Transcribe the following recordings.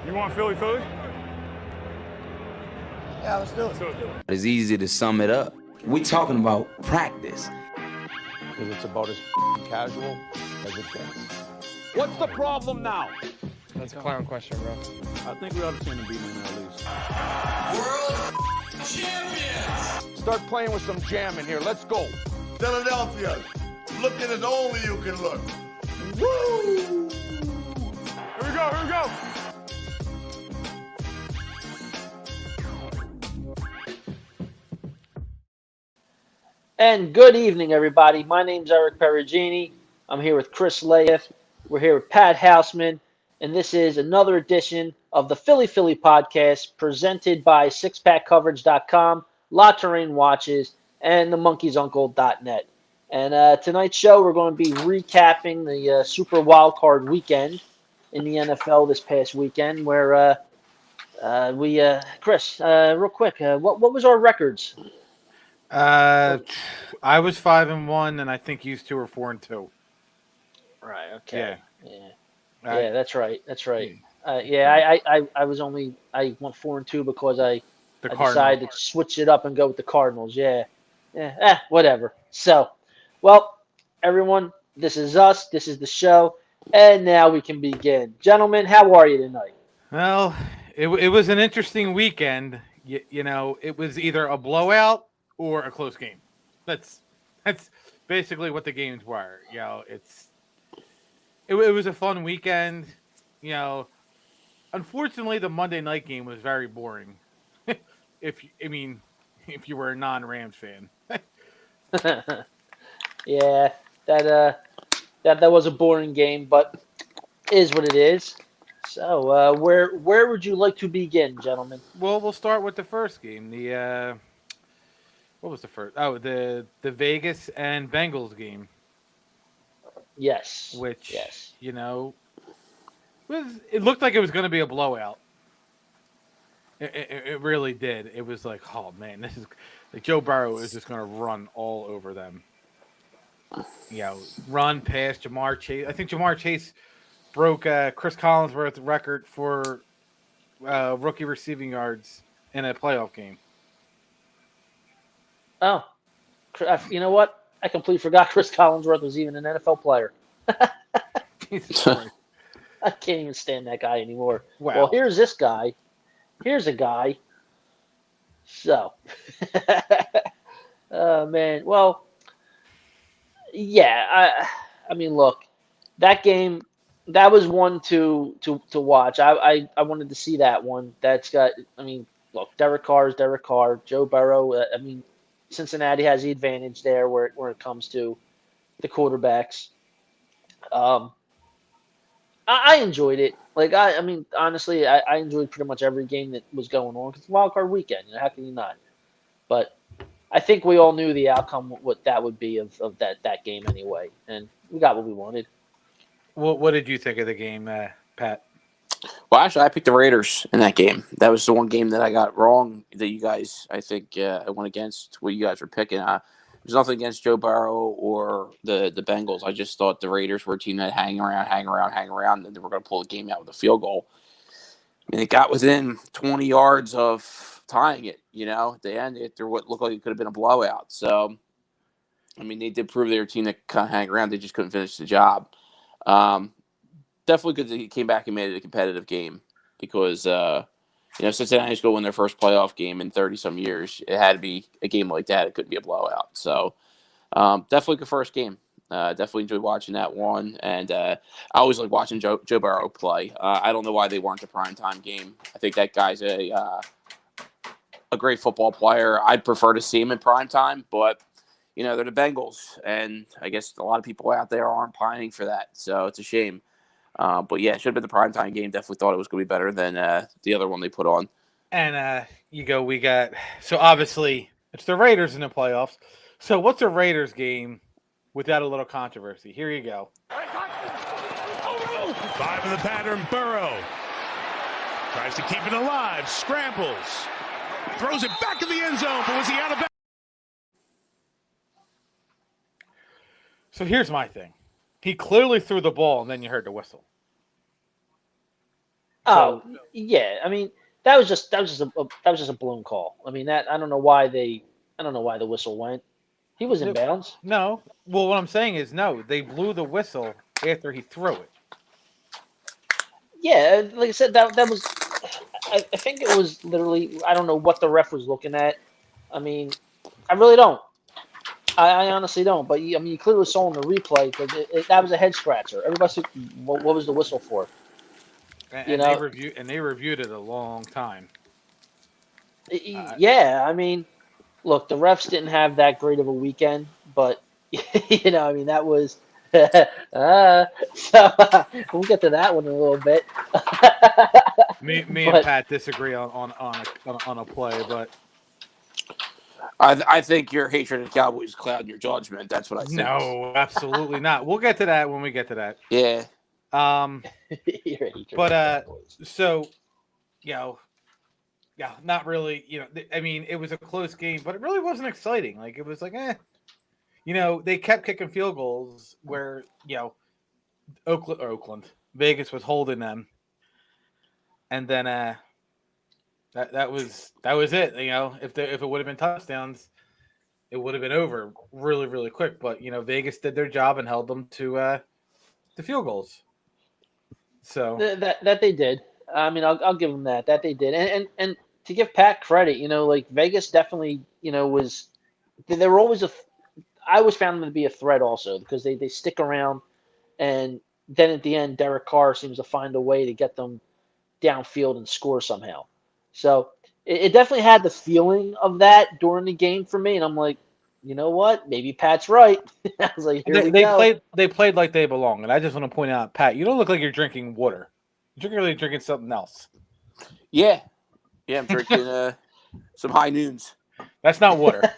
You want Philly? Yeah, let's do it. It's easy to sum it up. We're talking about practice. Because it's about as casual as it gets. What's the problem now? That's a clown question, bro. I think we ought to turn the beat on at least. World champions! Start playing with some jam in here. Let's go. Philadelphia, looking as only you can look. Woo! Here we go. And good evening, everybody. My name's Eric Perugini. I'm here with Chris Layeth. We're here with Pat Houseman. And this is another edition of the Philly podcast presented by SixPackCoverage.com, La Terrain Watches, and themonkeysuncle.net. And tonight's show, we're going to be recapping the Super Wildcard weekend in the NFL this past weekend, where Chris, real quick, what was our records? I was 5-1, and I think you two were 4-2. Right. Okay. Yeah. Yeah, that's right. I was only I went 4-2 because I decided to switch it up and go with the Cardinals. Yeah. Whatever. So, well, everyone, this is us. This is the show, and now we can begin. Gentlemen, how are you tonight? Well, it was an interesting weekend. You know, it was either a blowout or a close game. That's basically what the games were. You know, it was a fun weekend. You know, unfortunately, the Monday night game was very boring. if you were a non-Rams fan. Yeah, that was a boring game, but is what it is. So, where would you like to begin, gentlemen? Well, we'll start with the first game. What was the first? Oh, the Vegas and Bengals game. Yes. You know, it looked like it was going to be a blowout. It really did. It was like, oh man, this is like Joe Burrow is just going to run all over them. You know, run past Jamar Chase. I think Jamar Chase broke Chris Collinsworth's record for rookie receiving yards in a playoff game. Oh, you know what? I completely forgot Chris Collinsworth was even an NFL player. I can't even stand that guy anymore. Wow. Well, here's this guy. Here's a guy. So, oh man. Well, yeah. I mean, look, that game. That was one to watch. I wanted to see that one. That's got. I mean, look, Derek Carr is Derek Carr. Joe Burrow. I mean, Cincinnati has the advantage there where it comes to the quarterbacks. I enjoyed it. Like I mean, honestly, I enjoyed pretty much every game that was going on because it's wild card weekend. You know, how can you not? But I think we all knew the outcome, what that would be of that game anyway, and we got what we wanted. What did you think of the game, Pat? Well, actually, I picked the Raiders in that game. That was the one game that I got wrong that you guys, I think, I went against what you guys were picking. There's nothing against Joe Burrow or the Bengals. I just thought the Raiders were a team that hang around, and they were going to pull the game out with a field goal. I mean, it got within 20 yards of tying it, you know, at the end. After what looked like it could have been a blowout. So, I mean, they did prove they were a team that kind of hang around. They just couldn't finish the job. Definitely good that he came back and made it a competitive game because, Cincinnati's going to win their first playoff game in 30-some years. It had to be a game like that. It couldn't be a blowout. So, definitely a good first game. Definitely enjoyed watching that one. And I always like watching Joe Burrow play. I don't know why they weren't a primetime game. I think that guy's a great football player. I'd prefer to see him in primetime, but you know, they're the Bengals, and I guess a lot of people out there aren't pining for that, so it's a shame. But yeah, it should have been the primetime game. Definitely thought it was going to be better than the other one they put on. And so obviously it's the Raiders in the playoffs. So what's a Raiders game without a little controversy? Here you go. 5 in the pattern, Burrow. Tries to keep it alive, scrambles. Throws it back in the end zone, but was he out of bounds? So here's my thing. He clearly threw the ball, and then you heard the whistle. Oh, yeah. I mean, that was just a blown call. I mean, I don't know why the whistle went. He was in bounds. No. Well, what I'm saying is no. They blew the whistle after he threw it. Yeah, like I said, that was. I think it was literally. I don't know what the ref was looking at. I mean, I really don't. I honestly don't. But I mean, you clearly saw in the replay that that was a head scratcher. Everybody said, what was the whistle for? And they reviewed it a long time. Yeah, I mean, look, the refs didn't have that great of a weekend, but I mean, that was. So we'll get to that one in a little bit. Me and Pat disagree on a play, but I think your hatred of the Cowboys is clouding your judgment. That's what I think. No, absolutely not. We'll get to that when we get to that. Yeah. But so, yeah, not really. I mean, it was a close game, but it really wasn't exciting. Like it was like, they kept kicking field goals where Vegas was holding them, and then that was it. If it would have been touchdowns, it would have been over really, really quick. But Vegas did their job and held them to the field goals. So that they did. I mean, I'll give them that they did. And to give Pat credit, like Vegas definitely, was they were always I always found them to be a threat also because they stick around, and then at the end, Derek Carr seems to find a way to get them downfield and score somehow. So it definitely had the feeling of that during the game for me, and I'm like, you know what? Maybe Pat's right. I was like, they played like they belong, and I just want to point out, Pat, you don't look like you're drinking water. You're really drinking something else. Yeah, I'm drinking some High Noons. That's not water.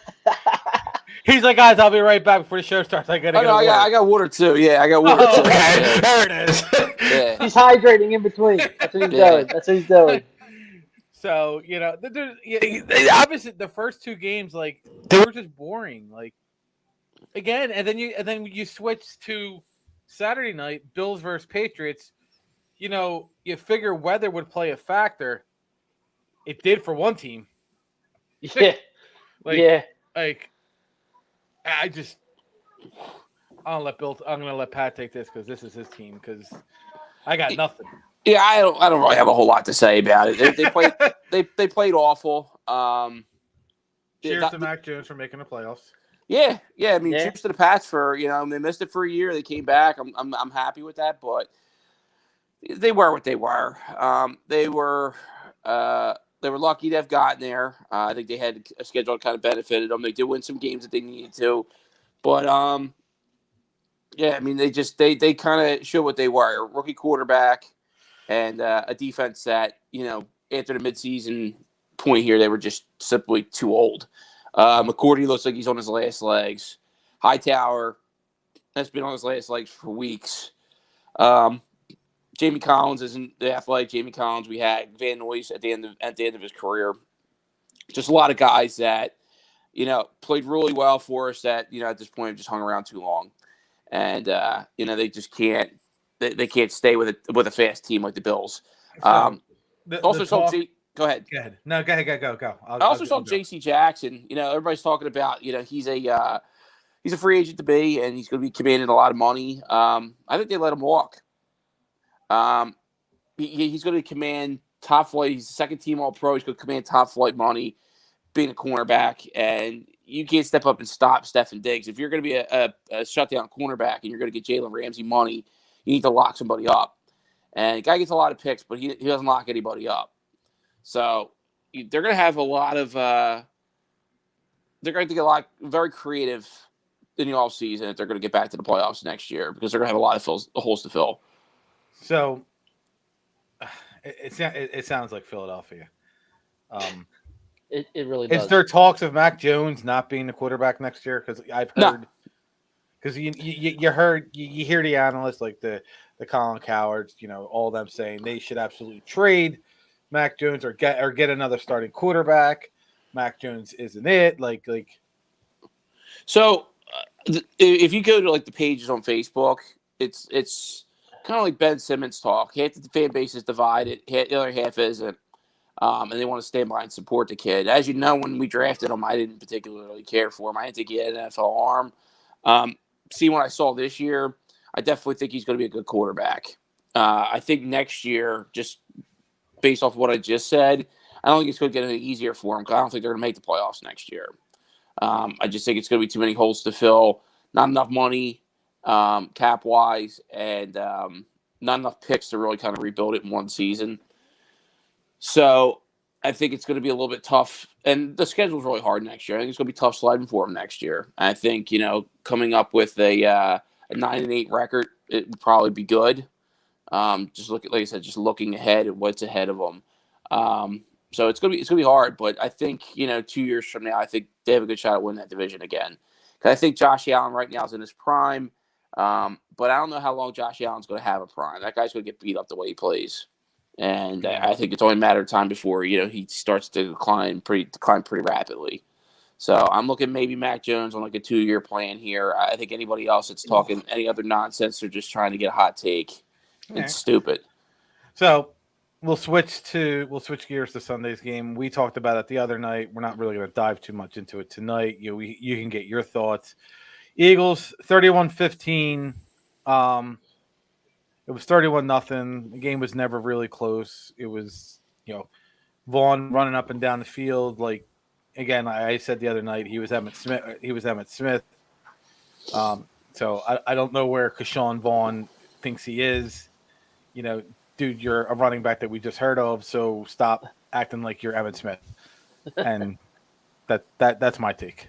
He's like, guys, I'll be right back before the show starts. I got water too. Yeah, I got water too. Okay, Yeah. there it is. Yeah. He's hydrating in between. That's what he's doing. So obviously the first two games, like they were just boring. Like again, and then you switch to Saturday night, Bills versus Patriots. You figure weather would play a factor. It did for one team. Yeah. Like I'm gonna let Pat take this because this is his team because I got nothing. Yeah, I don't really have a whole lot to say about it. They played they played awful. Cheers to Mac Jones for making the playoffs. Yeah. I mean, cheers to the Pats for they missed it for a year. They came back. I'm happy with that, but they were what they were. They were lucky to have gotten there. I think they had a schedule that kind of benefited them. They did win some games that they needed to, but I mean, they kind of showed what they were: a rookie quarterback and a defense that after the midseason point here, they were just simply too old. McCourty looks like he's on his last legs. Hightower has been on his last legs for weeks. Jamie Collins isn't the athletic Jamie Collins we had. Van Noyes at the end of his career. Just a lot of guys that played really well for us that at this point have just hung around too long, and they just can't they can't stay with a fast team like the Bills. Go ahead. No, go ahead. Go. I also saw J.C. Jackson. Everybody's talking about he's a free agent to be, and he's going to be commanding a lot of money. I think they let him walk. He's going to command top flight. He's a second team All Pro. He's going to command top flight money, being a cornerback, and you can't step up and stop Stefan Diggs. If you're going to be a shutdown cornerback and you're going to get Jalen Ramsey money, you need to lock somebody up. And the guy gets a lot of picks, but he doesn't lock anybody up. So they're going to have a lot of they're going to get a lot very creative in the offseason if they're going to get back to the playoffs next year because they're going to have a lot of holes to fill. So it sounds like Philadelphia. It really does. Is there talks of Mac Jones not being the quarterback next year? Because I've heard, because you hear the analysts like the Colin Cowards, all of them saying they should absolutely trade Mac Jones or get another starting quarterback. Mac Jones isn't it? So if you go to the pages on Facebook, it's kind of like Ben Simmons talk. Half the fan base is divided, the other half isn't. And they want to stand by and support the kid. As you know, when we drafted him, I didn't particularly care for him. I didn't think he had an NFL arm. See, what I saw this year, I definitely think he's going to be a good quarterback. I think next year, just based off what I just said, I don't think it's going to get any easier for him because I don't think they're going to make the playoffs next year. I just think it's going to be too many holes to fill, not enough money cap-wise, and not enough picks to really kind of rebuild it in one season. So I think it's going to be a little bit tough. And the schedule's really hard next year. I think it's going to be tough sliding for him next year. I think, coming up with a 9-8 record, it would probably be good. Just like I said, just looking ahead at what's ahead of them. So it's gonna be hard, but I think 2 years from now, I think they have a good shot at winning that division again. Because I think Josh Allen right now is in his prime, but I don't know how long Josh Allen's going to have a prime. That guy's going to get beat up the way he plays, and I think it's only a matter of time before he starts to decline pretty rapidly. So I'm looking maybe Mac Jones on like a 2-year plan here. I think anybody else that's talking any other nonsense, they're just trying to get a hot take. It's stupid. So we'll switch gears to Sunday's game. We talked about it the other night. We're not really going to dive too much into it tonight. You can get your thoughts. Eagles 31-15. It was 31-0. The game was never really close. It was Vaughn running up and down the field. Like again, I said the other night, he was Emmitt Smith. So I don't know where Keyshawn Vaughn thinks he is. Dude, you're a running back that we just heard of, so stop acting like you're Emmitt Smith. And that's my take.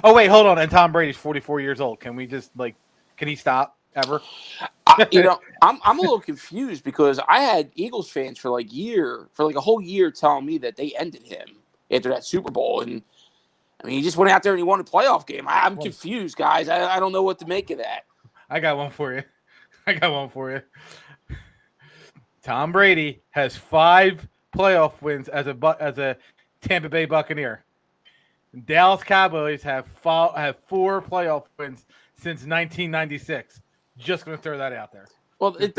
Oh wait, hold on. And Tom Brady's 44 years old. Can we just can he stop ever? I'm a little confused because I had Eagles fans for a whole year telling me that they ended him after that Super Bowl, and I mean he just went out there and he won a playoff game. I'm confused, guys. I don't know what to make of that. I got one for you. Tom Brady has 5 playoff wins as a Tampa Bay Buccaneer. Dallas Cowboys have 4 playoff wins since 1996. Just going to throw that out there. Well, they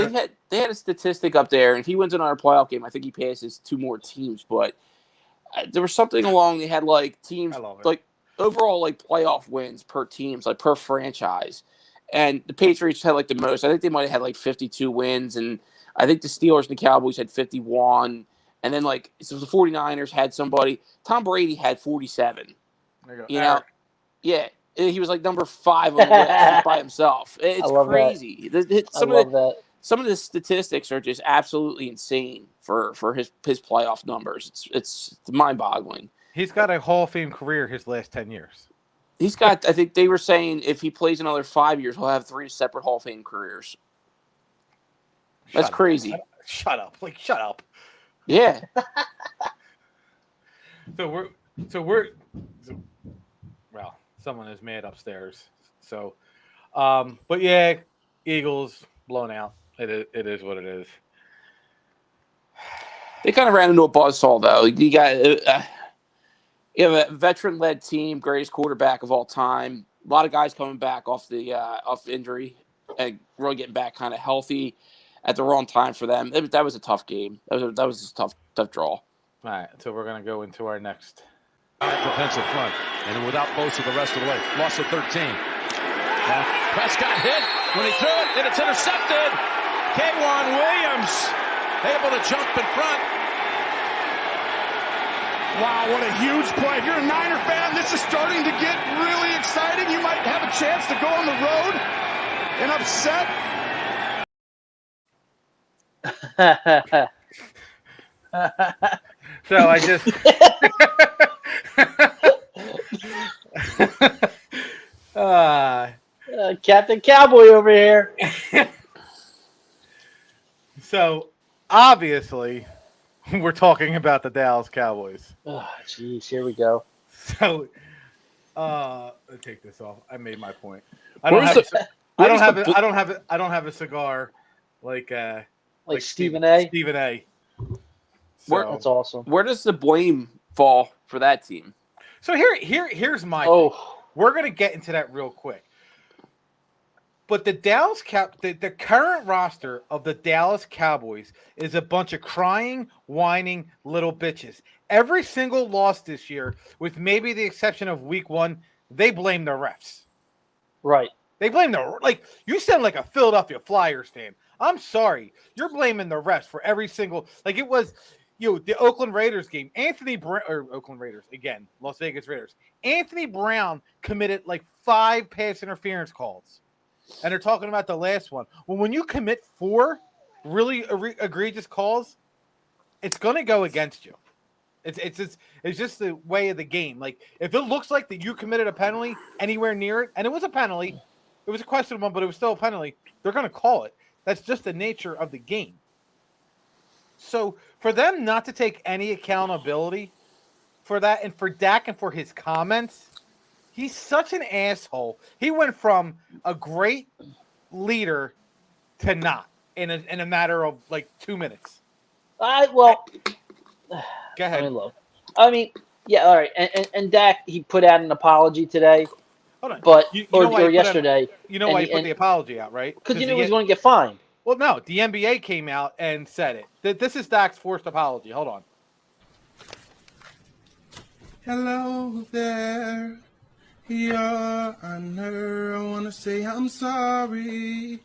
had a statistic up there, and if he wins another playoff game, I think he passes 2 more teams. But there was something along. They had teams overall playoff wins per teams, per franchise. And the Patriots had the most. I think they might have had 52 wins, and I think the Steelers and the Cowboys had 51. And then so the 49ers had somebody. Tom Brady had 47. There you go. Yeah, he was number 5 on the list by himself. It's crazy. Some of the statistics are just absolutely insane for his playoff numbers. It's mind-boggling. He's got a Hall of Fame career his last 10 years. He's got, I think they were saying if he plays another 5 years, he'll have 3 separate Hall of Fame careers. That's crazy. Shut up. Shut up. Yeah. Well, someone is mad upstairs. So, but yeah, Eagles blown out. It is what it is. They kind of ran into a buzzsaw, though. You have a veteran-led team, greatest quarterback of all time. A lot of guys coming back off injury and really getting back kind of healthy at the wrong time for them. That was a tough game. That was a tough draw. All right, so we're going to go into our next defensive front, and without Bosa the rest of the way. Loss of 13. Prescott hit when he threw it, and it's intercepted. K'Wan Williams able to jump in front. Wow, what a huge play. If you're a Niner fan, this is starting to get really exciting. You might have a chance to go on the road and upset. So I just Captain Cowboy over here. So obviously we're talking about the Dallas Cowboys. Oh, jeez, here we go. So I'll take this off. I made my point. I don't have a cigar like Stephen A. Stephen A. So, that's awesome. Where does the blame fall for that team? So here's my thing. We're gonna get into that real quick. But the the current roster of the Dallas Cowboys is a bunch of crying, whining little bitches. Every single loss this year, with maybe the exception of week 1, they blame the refs. Right. They blame you sound like a Philadelphia Flyers fan. I'm sorry. You're blaming the refs for every single, it was, the Oakland Raiders game. Oakland Raiders, again, Las Vegas Raiders. Anthony Brown committed 5 pass interference calls. And they're talking about the last one. Well, when you commit 4 really egregious calls, it's going to go against you. It's just the way of the game. If it looks like that you committed a penalty anywhere near it, and it was a penalty, it was a questionable one, but it was still a penalty, they're going to call it. That's just the nature of the game. So for them not to take any accountability for that, and for Dak and for his comments, he's such an asshole. He went from a great leader to not in a matter of 2 minutes. Go ahead. Yeah, all right. And Dak, he put out an apology today. Hold on. But or yesterday. You know why he put the apology out, right? Because you knew he was going to get fined. Well, no. The NBA came out and said it. This is Dak's forced apology. Hold on. Hello there. Your Honor, I want to say I'm sorry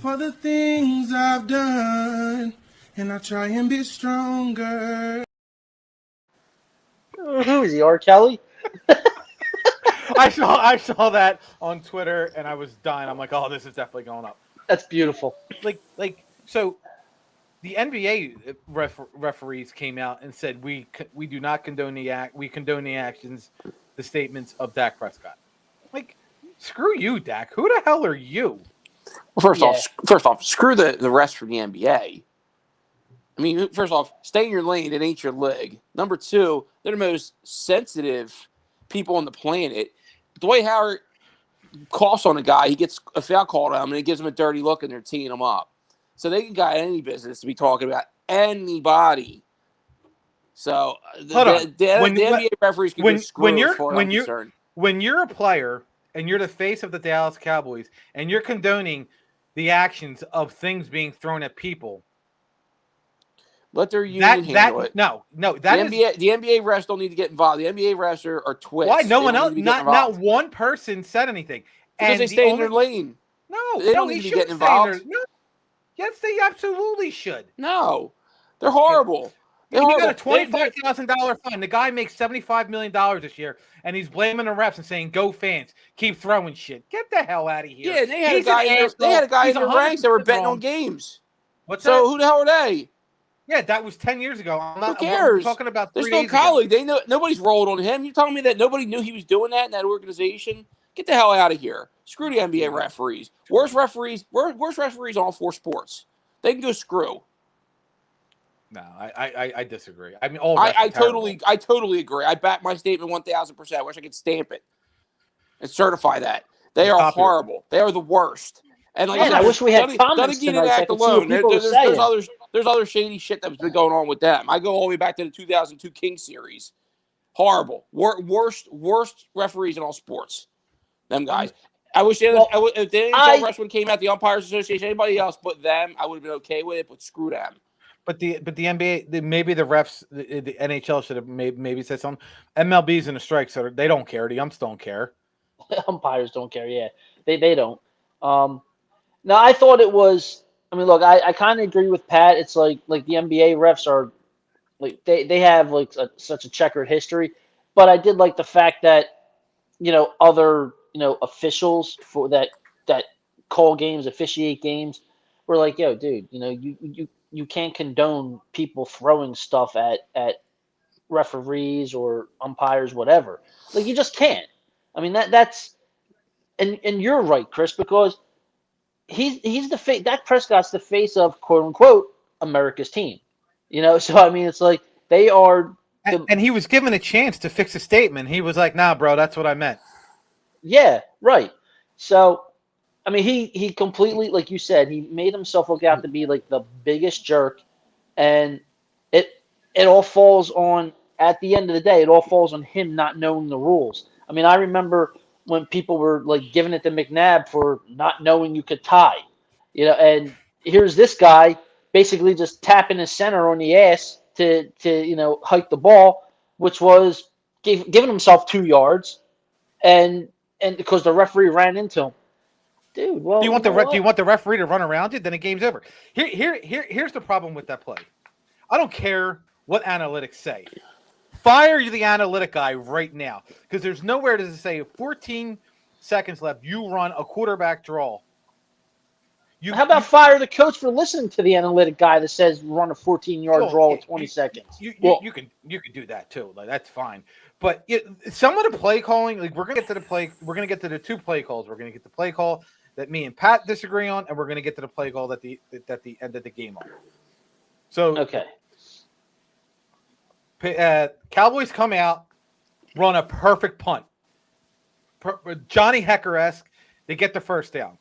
for the things I've done, and I try and be stronger. Who is he, R. Kelly? I saw that on Twitter, and I was dying. I'm like, oh, this is definitely going up. That's beautiful. So the NBA referees came out and said we do not condone the act. We condone the actions, the statements of Dak Prescott. Screw you, Dak. Who the hell are you? Well, first off, screw the rest from the NBA. I mean, first off, stay in your lane. It ain't your league. Number 2, they're the most sensitive people on the planet. Dwight Howard coughs on a guy. He gets a foul called on him, and it gives him a dirty look, and they're teeing him up. So they got any business to be talking about anybody. So the NBA referees can get screwed as far as I'm concerned. When you're a player and you're the face of the Dallas Cowboys and you're condoning the actions of things being thrown at people, let their union handle it. No. The NBA refs don't need to get involved. The NBA refs are twits. Why? No one else. Not one person said anything. Because they stay in their lane. No, they don't need to be getting involved. No. Yes, they absolutely should. No, they're horrible. You got a $25,000 fine. The guy makes $75 million this year, and he's blaming the refs and saying, "Go fans, keep throwing shit. Get the hell out of here." Yeah, they had a guy in their ranks that were betting on games. What's so that? Who the hell are they? Yeah, that was 10 years ago. Who cares? I'm talking about 3 There's no days colleague. ago. Nobody's rolled on him. You're telling me that nobody knew he was doing that in that organization? Get the hell out of here. Screw the NBA referees. Worst referees in all 4 sports. They can go screw. No, I disagree. I mean, I totally agree. I back my statement 1,000%. I wish I could stamp it and certify that. They are horrible. They are the worst. And I wish we had comments tonight. There's other shady shit that's been going on with them. I go all the way back to the 2002 King series. Horrible. Worst referees in all sports. Them guys. I wish if the NHL wrestling came out, the Umpires Association, anybody else but them, I would have been okay with it, but screw them. But the NBA, maybe the refs, the NHL should have maybe said something. MLB's in a strike, so they don't care. The umps don't care. Umpires don't care. Yeah, they don't. No, I thought it was. I mean, look, I kind of agree with Pat. It's like the NBA refs are they have such a checkered history. But I did like the fact that other officials for that call games, officiate games, were like, yo, dude, you can't condone people throwing stuff at referees or umpires, whatever. You just can't. I mean that's and you're right, Chris, because he's the face. Dak Prescott's the face of quote unquote America's team. So I mean it's like they are. And he was given a chance to fix a statement. He was like, "Nah, bro, that's what I meant." Yeah, right. So, I mean, he completely, like you said, he made himself look out to be the biggest jerk, and it all falls on. At the end of the day, it all falls on him not knowing the rules. I mean, I remember when people were like giving it to McNabb for not knowing you could tie. And here's this guy basically just tapping his center on the ass to hike the ball, which was giving himself 2 yards, and because the referee ran into him. Dude, well, do you want the referee to run around you? Then the game's over. Here's the problem with that play. I don't care what analytics say. Fire the analytic guy right now, because there's nowhere to say 14 seconds left. You run a quarterback draw. How about fire the coach for listening to the analytic guy that says run a 14-yard draw with 20 seconds? You can do that too. Like, that's fine. But some of the play calling, like we're gonna get to the 2 play calls. We're gonna get the play call that me and Pat disagree on, and we're gonna get to the play call that the end of the game on. So okay. Cowboys come out, run a perfect punt. Johnny Hecker-esque. They get the first down.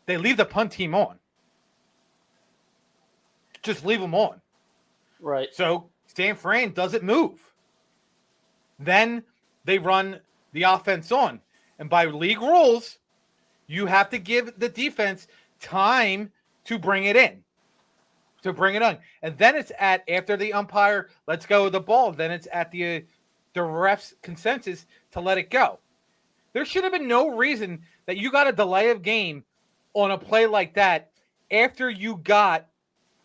They leave the punt team on. Just leave them on. Right. So Stan Fran doesn't move. Then they run the offense on. And by league rules, you have to give the defense time to bring it in. To bring it on. And then it's after the umpire lets go of the ball, then it's at the ref's consensus to let it go. There should have been no reason that you got a delay of game on a play like that after you got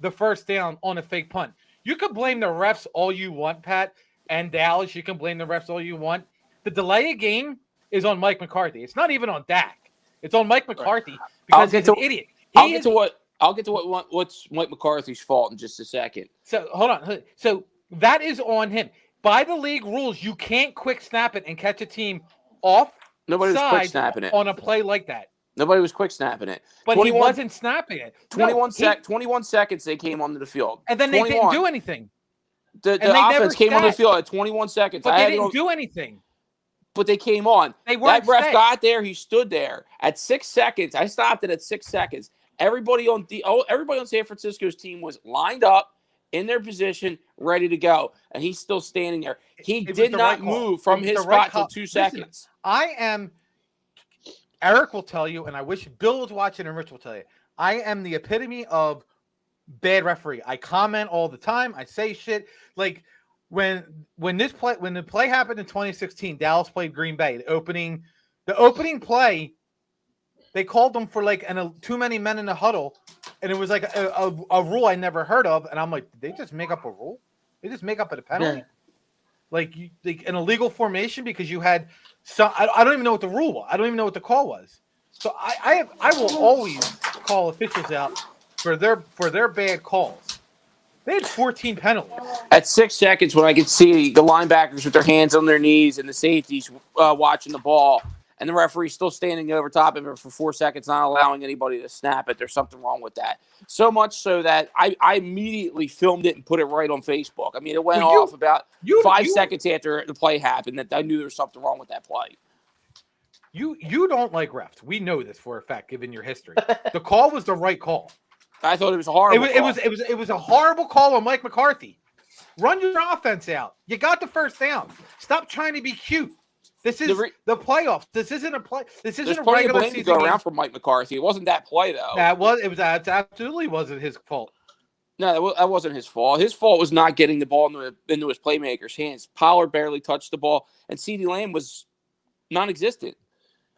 the first down on a fake punt. You can blame the refs all you want, Pat, and Dallas. You can blame the refs all you want. The delay of game is on Mike McCarthy. It's not even on Dak. It's on Mike McCarthy because he's an idiot. I'll get to what's Mike McCarthy's fault in just a second. So hold on. So that is on him. By the league rules, you can't quick snap it and catch a team off. Nobody was quick snapping it on a play like that. Nobody was quick snapping it. But he wasn't snapping it. 21 seconds they came onto the field. And then they didn't do anything. The offense came onto the field at 21 seconds. But they didn't do anything. But they came on. That ref got there. He stood there at 6 seconds. I stopped it at 6 seconds. Everybody on San Francisco's team was lined up in their position, ready to go, and he's still standing there. He did not move from his spot till 2 seconds. Eric will tell you, and I wish Bill was watching and Rich will tell you, I am the epitome of bad referee. I comment all the time. I say shit. Like when the play happened in 2016, Dallas played Green Bay. The opening play, they called them for like too many men in the huddle, and it was like a rule I never heard of. And I'm like, did they just make up a rule? They just make up a penalty? Like an illegal formation because you had some. I don't even know what the rule was. I don't even know what the call was. So I will always call officials out for their bad calls. They had 14 penalties. At 6 seconds, when I could see the linebackers with their hands on their knees and the safeties watching the ball, and the referee still standing over top of it for 4 seconds, not allowing anybody to snap it, there's something wrong with that. So much so that I immediately filmed it and put it right on Facebook. I mean, it went off about 5 seconds after the play happened that I knew there was something wrong with that play. You don't like refs. We know this for a fact, given your history. The call was the right call. I thought it was a horrible call. It was a horrible call on Mike McCarthy. Run your offense out. You got the first down. Stop trying to be cute. This is the playoffs. This isn't a play. This isn't a regular season. There's plenty of blame to go around for Mike McCarthy. It wasn't that play though. That absolutely wasn't his fault. No, that wasn't his fault. His fault was not getting the ball into his playmaker's hands. Pollard barely touched the ball, and CeeDee Lamb was non-existent.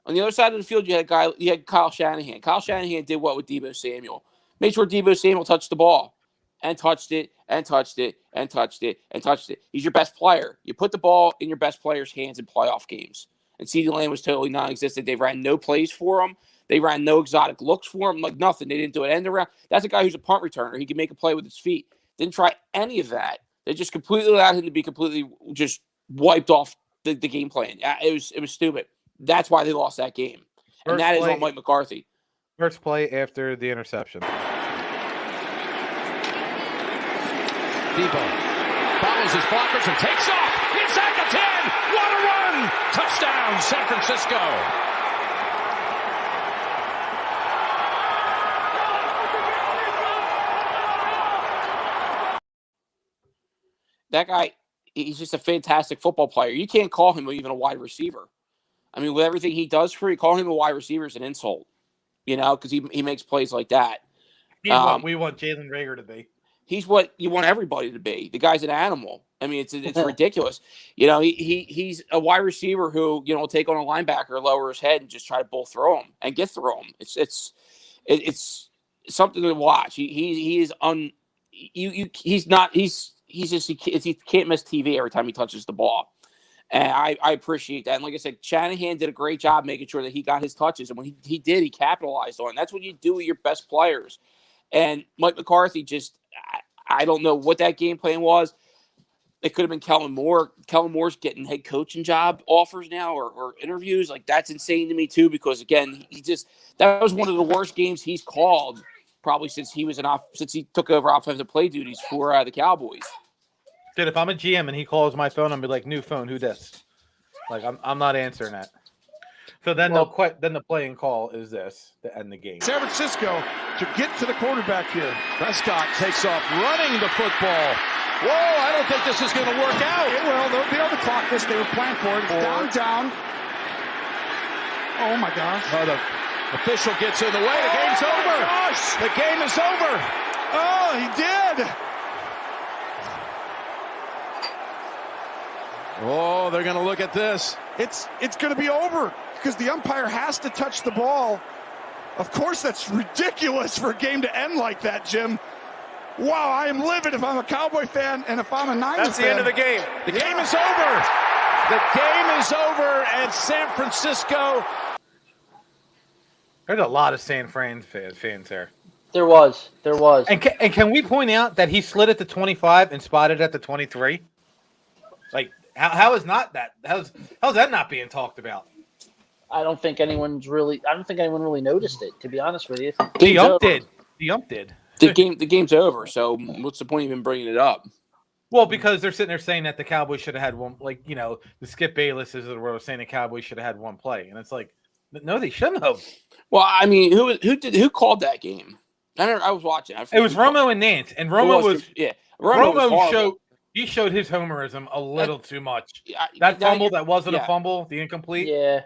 On the other side of the field, you had Kyle Shanahan. Kyle Shanahan did what with Deebo Samuel? Made sure Deebo Samuel touched the ball and touched it and touched it and touched it and touched it. He's your best player. You put the ball in your best player's hands in playoff games. And CeeDee Lamb was totally non-existent. They ran no plays for him. They ran no exotic looks for him, like nothing. They didn't do an end around. That's a guy who's a punt returner. He can make a play with his feet. Didn't try any of that. They just completely allowed him to be completely just wiped off the game plan. It was stupid. That's why they lost that game. And that is on Mike McCarthy. First play after the interception. Debo follows his blockers and takes off inside the 10. What a run! Touchdown, San Francisco. That guy, he's just a fantastic football player. You can't call him even a wide receiver. I mean, with everything he does for you, calling him a wide receiver is an insult, because he makes plays like that. He's what we want Jalen Reagor to be. He's what you want everybody to be. The guy's an animal. I mean, it's ridiculous. He's a wide receiver who will take on a linebacker, lower his head, and just try to bull through him and get through him. It's something to watch. He can't miss TV every time he touches the ball, and I appreciate that. And like I said, Shanahan did a great job making sure that he got his touches, and when he did, he capitalized on it. And that's what you do with your best players. And Mike McCarthy I don't know what that game plan was. It could have been Kellen Moore. Kellen Moore's getting head coaching job offers now or interviews. Like, that's insane to me too, because again, that was one of the worst games he's called probably since he took over offensive play duties for the Cowboys. Dude, if I'm a GM and he calls my phone, I'm be like, new phone, who this? Like, I'm not answering that. So then then the play and call is this to end the game. San Francisco to get to the quarterback here. Prescott takes off running the football. Whoa, I don't think this is going to work out. It will. They'll be able to clock this. They were planning for it. Down. Oh, my gosh. The official gets in the way. The game's over. Gosh. The game is over. Oh, he did. Oh, they're going to look at this. It's going to be over because the umpire has to touch the ball. Of course, that's ridiculous for a game to end like that, Jim. Wow, I am livid if I'm a Cowboy fan and if I'm a Niners fan. That's the end of the game. The game is over. The game is over at San Francisco. There's a lot of San Fran fans there. There was. And can we point out that he slid at the 25 and spotted at the 23? Like, how is not that? How's that not being talked about? I don't think anyone really noticed it, to be honest with you. The ump did. The game's over. So what's the point of even bringing it up? Well, because they're sitting there saying that the Cowboys should have had one, the Skip Baylesses of the world saying the Cowboys should have had one play, and it's like, no, they shouldn't have. Well, I mean, who called that game? I was watching. It was Romo and Nance, and Romo showed his homerism a little too much. That fumble that wasn't a fumble, the incomplete. Yeah.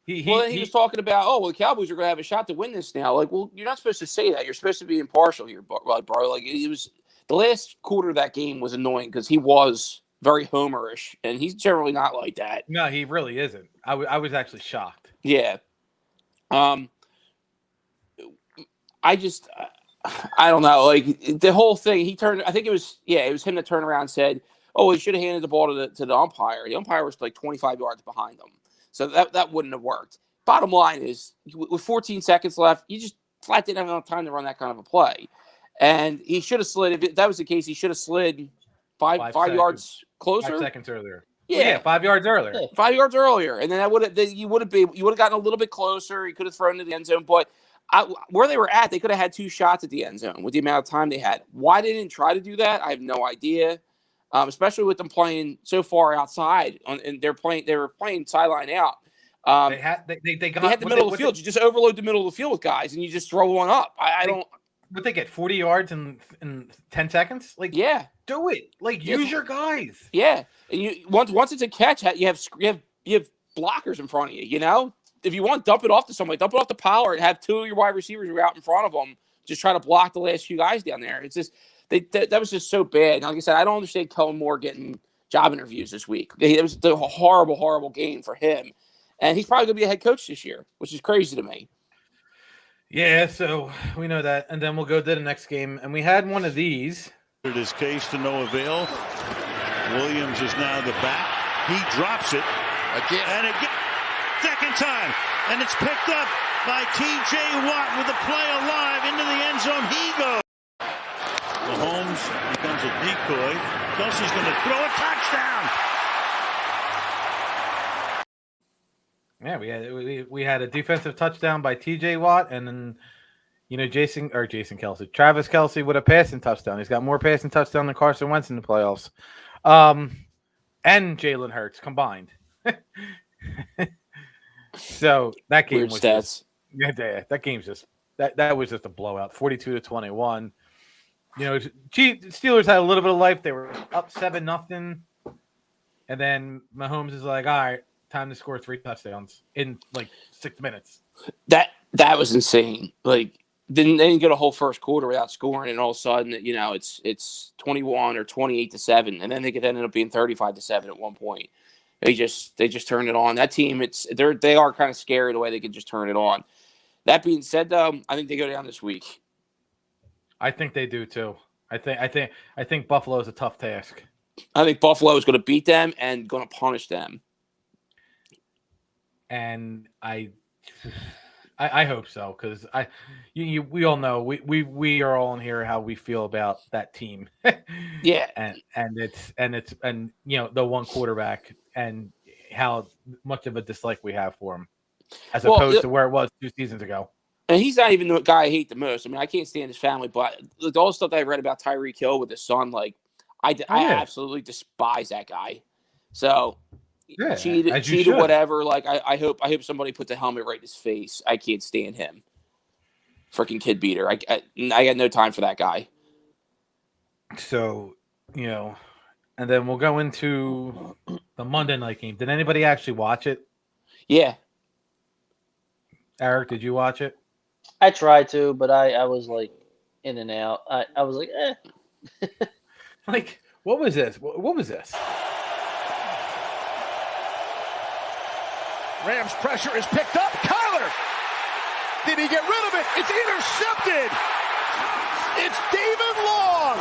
He was talking about, the Cowboys are going to have a shot to win this now. Like, well, you're not supposed to say that. You're supposed to be impartial here, bro. Like, it was the last quarter of that game was annoying because he was very homerish, and he's generally not like that. No, he really isn't. I was actually shocked. Yeah. I don't know. Like, the whole thing, I think it was him that turned around and said, he should have handed the ball to the umpire. The umpire was like 25 yards behind him. So that wouldn't have worked. Bottom line is, with 14 seconds left, you just flat didn't have enough time to run that kind of a play. And he should have slid. If that was the case, he should have slid five yards closer. 5 seconds earlier. Yeah, 5 yards earlier. 5 yards earlier, and then you would have gotten a little bit closer. He could have thrown into the end zone, but where they were at, they could have had 2 shots at the end zone with the amount of time they had. Why they didn't try to do that, I have no idea. Especially with them playing so far outside, and they were playing sideline out. They had the middle of the field. You just overload the middle of the field with guys, and you just throw one up. I don't. Would they get 40 yards in 10 seconds? Like, yeah, do it. Like, use your guys. Yeah, and once it's a catch, you have blockers in front of you. You know, if you want, dump it off to somebody, dump it off to Power, and have 2 of your wide receivers who are out in front of them. Just try to block the last few guys down there. It's just. That was just so bad. Like I said, I don't understand Kellen Moore getting job interviews this week. It was a horrible, horrible game for him. And he's probably going to be a head coach this year, which is crazy to me. Yeah, so we know that. And then we'll go to the next game. And we had one of these. His case to no avail. Williams is now the back. He drops it. Again. And again. Second time. And it's picked up by T.J. Watt with the play alive into the end zone. He goes. Mahomes becomes a decoy. Kelsey's going to throw a touchdown. Yeah, we had a defensive touchdown by T.J. Watt, and then Travis Kelce with a passing touchdown. He's got more passing touchdown than Carson Wentz in the playoffs, and Jalen Hurts combined. So that game was stats. That game's just that was just a blowout, 42-21. Steelers had a little bit of life. They were up 7-0. And then Mahomes is like, all right, time to score 3 touchdowns in like 6 minutes. That was insane. Like, they didn't get a whole first quarter without scoring, and all of a sudden, it's 21 or 28-7, and then they could end up being 35-7 at one point. They just turned it on. That team, they are kind of scary the way they can just turn it on. That being said, though, I think they go down this week. I think they do too. I think Buffalo is a tough task. I think Buffalo is going to beat them and going to punish them. And I hope so, because we all know we are all in here how we feel about that team. Yeah, and the one quarterback and how much of a dislike we have for him, as opposed to where it was 2 seasons ago. And he's not even the guy I hate the most. I mean, I can't stand his family, but all the stuff that I read about Tyreek Hill with his son, like I absolutely despise that guy. So. Yeah, cheated, whatever. Like I hope somebody put the helmet right in his face. I can't stand him. Freaking kid beater. I got no time for that guy. So, and then we'll go into the Monday night game. Did anybody actually watch it? Yeah. Eric, did you watch it? I tried to, but I was like in and out. I was like, Like, what was this? What was this? Rams pressure is picked up. Kyler! Did he get rid of it? It's intercepted! It's David Long!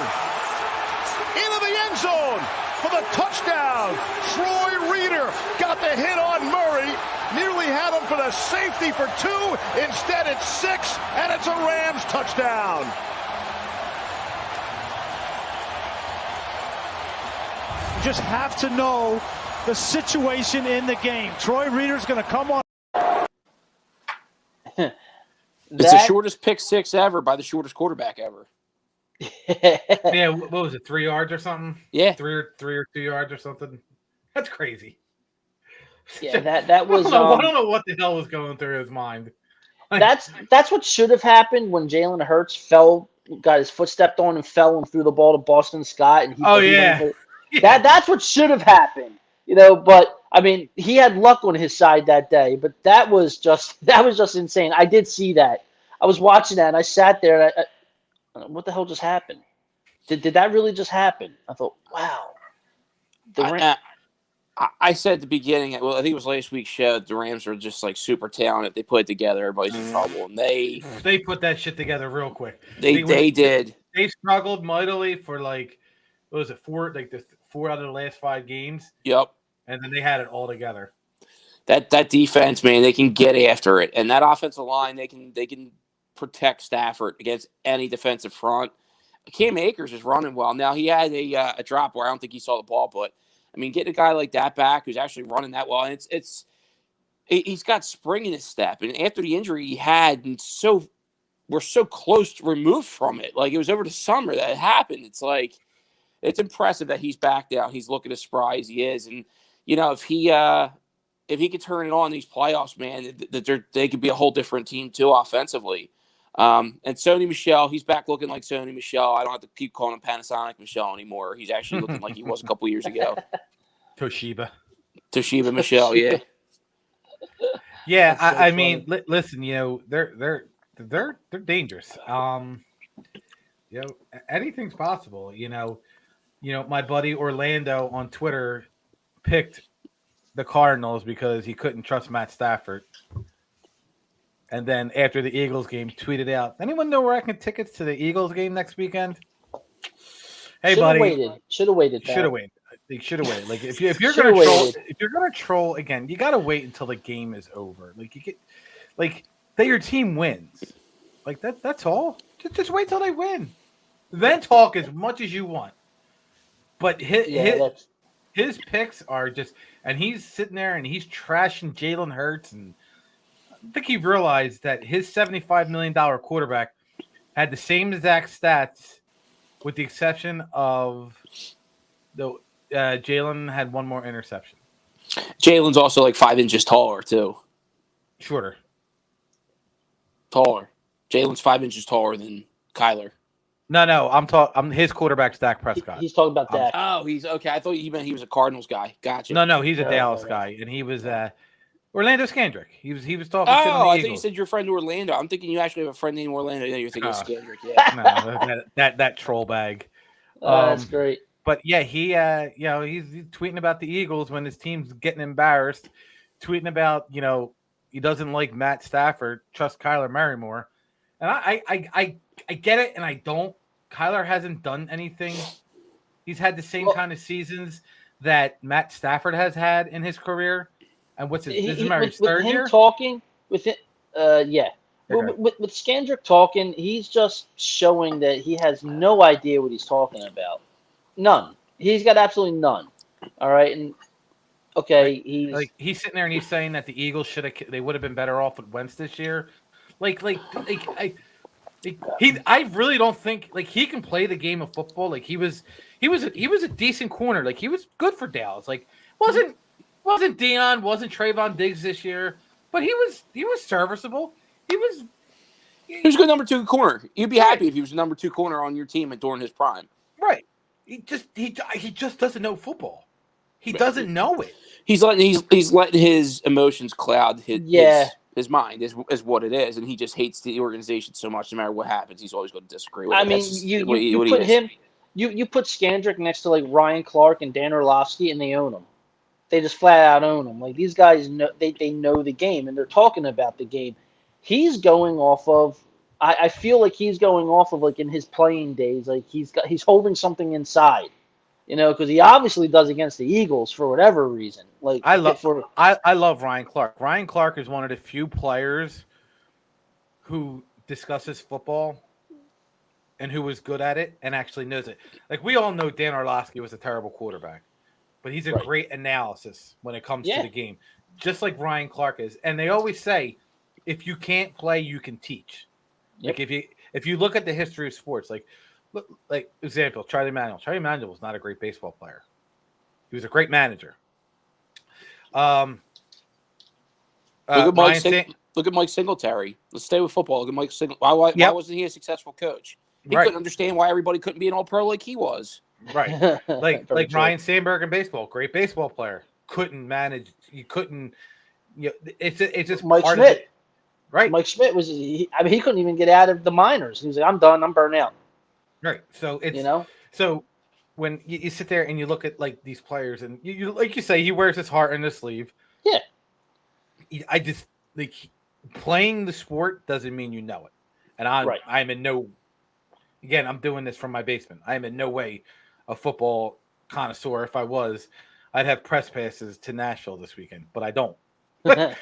Into the end zone for the touchdown! Troy Reeder got the hit on Murray. Nearly had him for the safety for 2. Instead, it's 6, and it's a Rams touchdown. You just have to know the situation in the game. Troy Reeder's going to come on. It's the shortest pick 6 ever by the shortest quarterback ever. Yeah, what was it? 3 yards or something? Yeah, 3 or 2 yards or something. That's crazy. Yeah, that was. I don't know what the hell was going through his mind. That's what should have happened when Jalen Hurts got his foot stepped on and fell and threw the ball to Boston Scott. And that's what should have happened. But I mean, he had luck on his side that day. But that was just insane. I did see that. I was watching that, and I sat there. And what the hell just happened? Did that really just happen? I thought, wow. I said at the beginning, I think it was last week's show, the Rams are just like super talented. They put it together. Everybody's in trouble, and they put that shit together real quick. They did. They struggled mightily for like, what was it, 4 out of the last 5 games. Yep. And then they had it all together. That defense, man, they can get after it, and that offensive line, they can protect Stafford against any defensive front. Cam Akers is running well. Now he had a drop where I don't think he saw the ball, but I mean, getting a guy like that back who's actually running that well, and he's got spring in his step, and after the injury he had, and we're so close removed from it. Like, it was over the summer that it happened. It's like, it's impressive that he's back now. He's looking as spry as he is, and if he could turn it on in these playoffs, man, they could be a whole different team too offensively. And Sony Michel, he's back looking like Sony Michel. I don't have to keep calling him Panasonic Michel anymore. He's actually looking like he was a couple years ago. Toshiba Michel, yeah. Yeah, I mean, listen, they're dangerous. Anything's possible. My buddy Orlando on Twitter picked the Cardinals because he couldn't trust Matt Stafford. And then after the Eagles game, tweeted out, anyone know where I can get tickets to the Eagles game next weekend? Hey, buddy. Should have waited. They should have waited. Like, if you're gonna troll again, you gotta wait until the game is over. Like, that your team wins. Like, that's all. Just wait till they win. Then talk as much as you want. But his picks are just, and he's sitting there and he's trashing Jalen Hurts, and I think he realized that his $75 million quarterback had the same exact stats, with the exception of Jalen had one more interception. Jalen's also like 5 inches taller too. Shorter. Taller. Jalen's 5 inches taller than Kyler. No. I'm his quarterback's Dak Prescott. He's talking about Dak. Oh, he's okay. I thought you meant he was a Cardinals guy. Gotcha. No, he's a Dallas guy, and he was Orlando Scandrick. He was talking shit on the I Eagles. thought you said your friend Orlando. I'm thinking you actually have a friend named Orlando. Yeah, you're thinking of Scandrick. Yeah. No, that troll bag. That's great. But yeah, he's tweeting about the Eagles when his team's getting embarrassed, tweeting about he doesn't like Matt Stafford, trust Kyler Murray more, and I get it, and I don't. Kyler hasn't done anything. He's had the same kind of seasons that Matt Stafford has had in his career. And what's his Murray's third year? With him talking with it, yeah. Okay. With Scandrick talking, he's just showing that he has no idea what he's talking about. None. He's got absolutely none. All right, and okay, he's sitting there and he's saying that the Eagles they would have been better off with Wentz this year. I really don't think he can play the game of football. He was a decent corner. He was good for Dallas. Wasn't Deion, wasn't Trayvon Diggs this year, but he was serviceable. He was a good number 2 corner. You'd be happy if he was a number 2 corner on your team during his prime. Right. He just doesn't know football. He doesn't know it. He's letting his emotions cloud his mind is what it is, and he just hates the organization so much. No matter what happens, he's always going to disagree with it. I mean, you put Scandrick next to Ryan Clark and Dan Orlovsky, and they own him. They just flat out own him. These guys know they know the game, and they're talking about the game. He's going off of. I feel like he's going off of in his playing days. He's holding something inside, because he obviously does against the Eagles for whatever reason. I love Ryan Clark. Ryan Clark is one of the few players who discusses football and who was good at it and actually knows it. We all know Dan Orlovsky was a terrible quarterback, but he's a great analysis when it comes to the game, just like Ryan Clark is. And they always say, if you can't play, you can teach. Yep. If you look at the history of sports, example, Charlie Manuel. Charlie Manuel was not a great baseball player. He was a great manager. Look at Mike Singletary. Let's stay with football. Look at Mike Singletary. Why wasn't he a successful coach? He couldn't understand why everybody couldn't be an all-pro like he was. Right. Ryan Sandberg in baseball, great baseball player. Couldn't manage. He couldn't. It's just Mike part Schmidt. Of it. Right. Mike Schmidt he couldn't even get out of the minors. He was like, I'm done. I'm burnt out. Right. So it's so when you sit there and you look at these players and you like you say, he wears his heart in his sleeve. Yeah. I just playing the sport doesn't mean you know it. And I'm in no. Again, I'm doing this from my basement. I am in no way a football connoisseur. If I was, I'd have press passes to Nashville this weekend, but I don't. Well,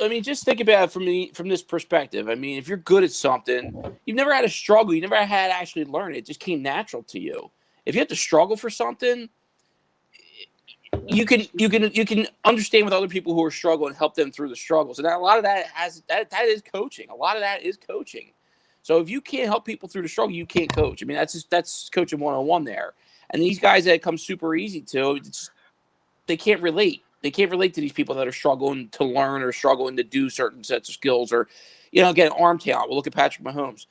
I mean, just think about it from this perspective. I mean, if you're good at something, you've never had a struggle. You never had to actually learn it. It just came natural to you. If you have to struggle for something, you can understand with other people who are struggling and help them through the struggles. And a lot of that is coaching. A lot of that is coaching. So if you can't help people through the struggle, you can't coach. I mean, that's coaching 101 there. And these guys that it comes super easy to, they can't relate. They can't relate to these people that are struggling to learn or struggling to do certain sets of skills or, again, arm talent. We'll look at Patrick Mahomes.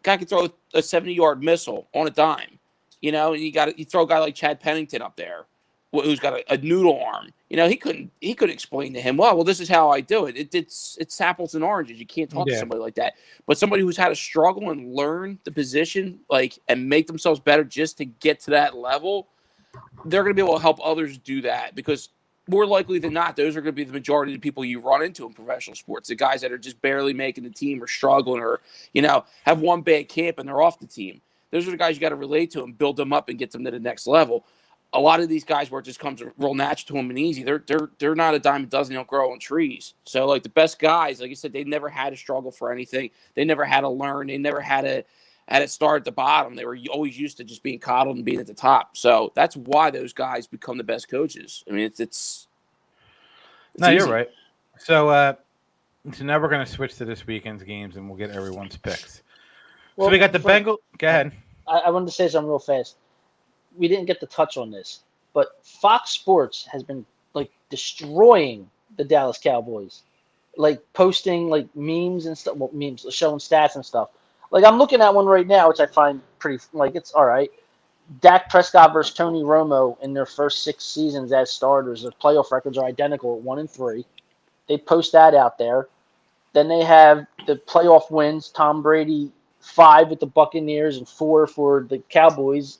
Guy can throw a 70-yard missile on a dime, and you throw a guy like Chad Pennington up there who's got a noodle arm. He couldn't explain to him, well, this is how I do it. It's apples and oranges. You can't talk to somebody like that. But somebody who's had to struggle and learn the position, and make themselves better just to get to that level, they're going to be able to help others do that because more likely than not, those are going to be the majority of the people you run into in professional sports. The guys that are just barely making the team or struggling or, have one bad camp and they're off the team. Those are the guys you got to relate to and build them up and get them to the next level. A lot of these guys where it just comes real natural to them and easy, they're not a dime a dozen. They don't grow on trees. So, the best guys, like you said, they never had to struggle for anything. They never had to learn. They never had to start at the bottom. They were always used to just being coddled and being at the top. So that's why those guys become the best coaches. I mean, it's no, easy. You're right. So now we're going to switch to this weekend's games and we'll get everyone's picks. Well, so we got the Bengals. Go ahead. I wanted to say something real fast. We didn't get to touch on this, but Fox Sports has been destroying the Dallas Cowboys, posting memes and stuff. Well, memes showing stats and stuff. Like, I'm looking at one right now, which I find pretty, like, it's all right. Dak Prescott versus Tony Romo in their first 6 seasons as starters. Their playoff records are identical at 1-3. They post that out there. Then they have the playoff wins. Tom Brady 5 with the Buccaneers and 4 for the Cowboys.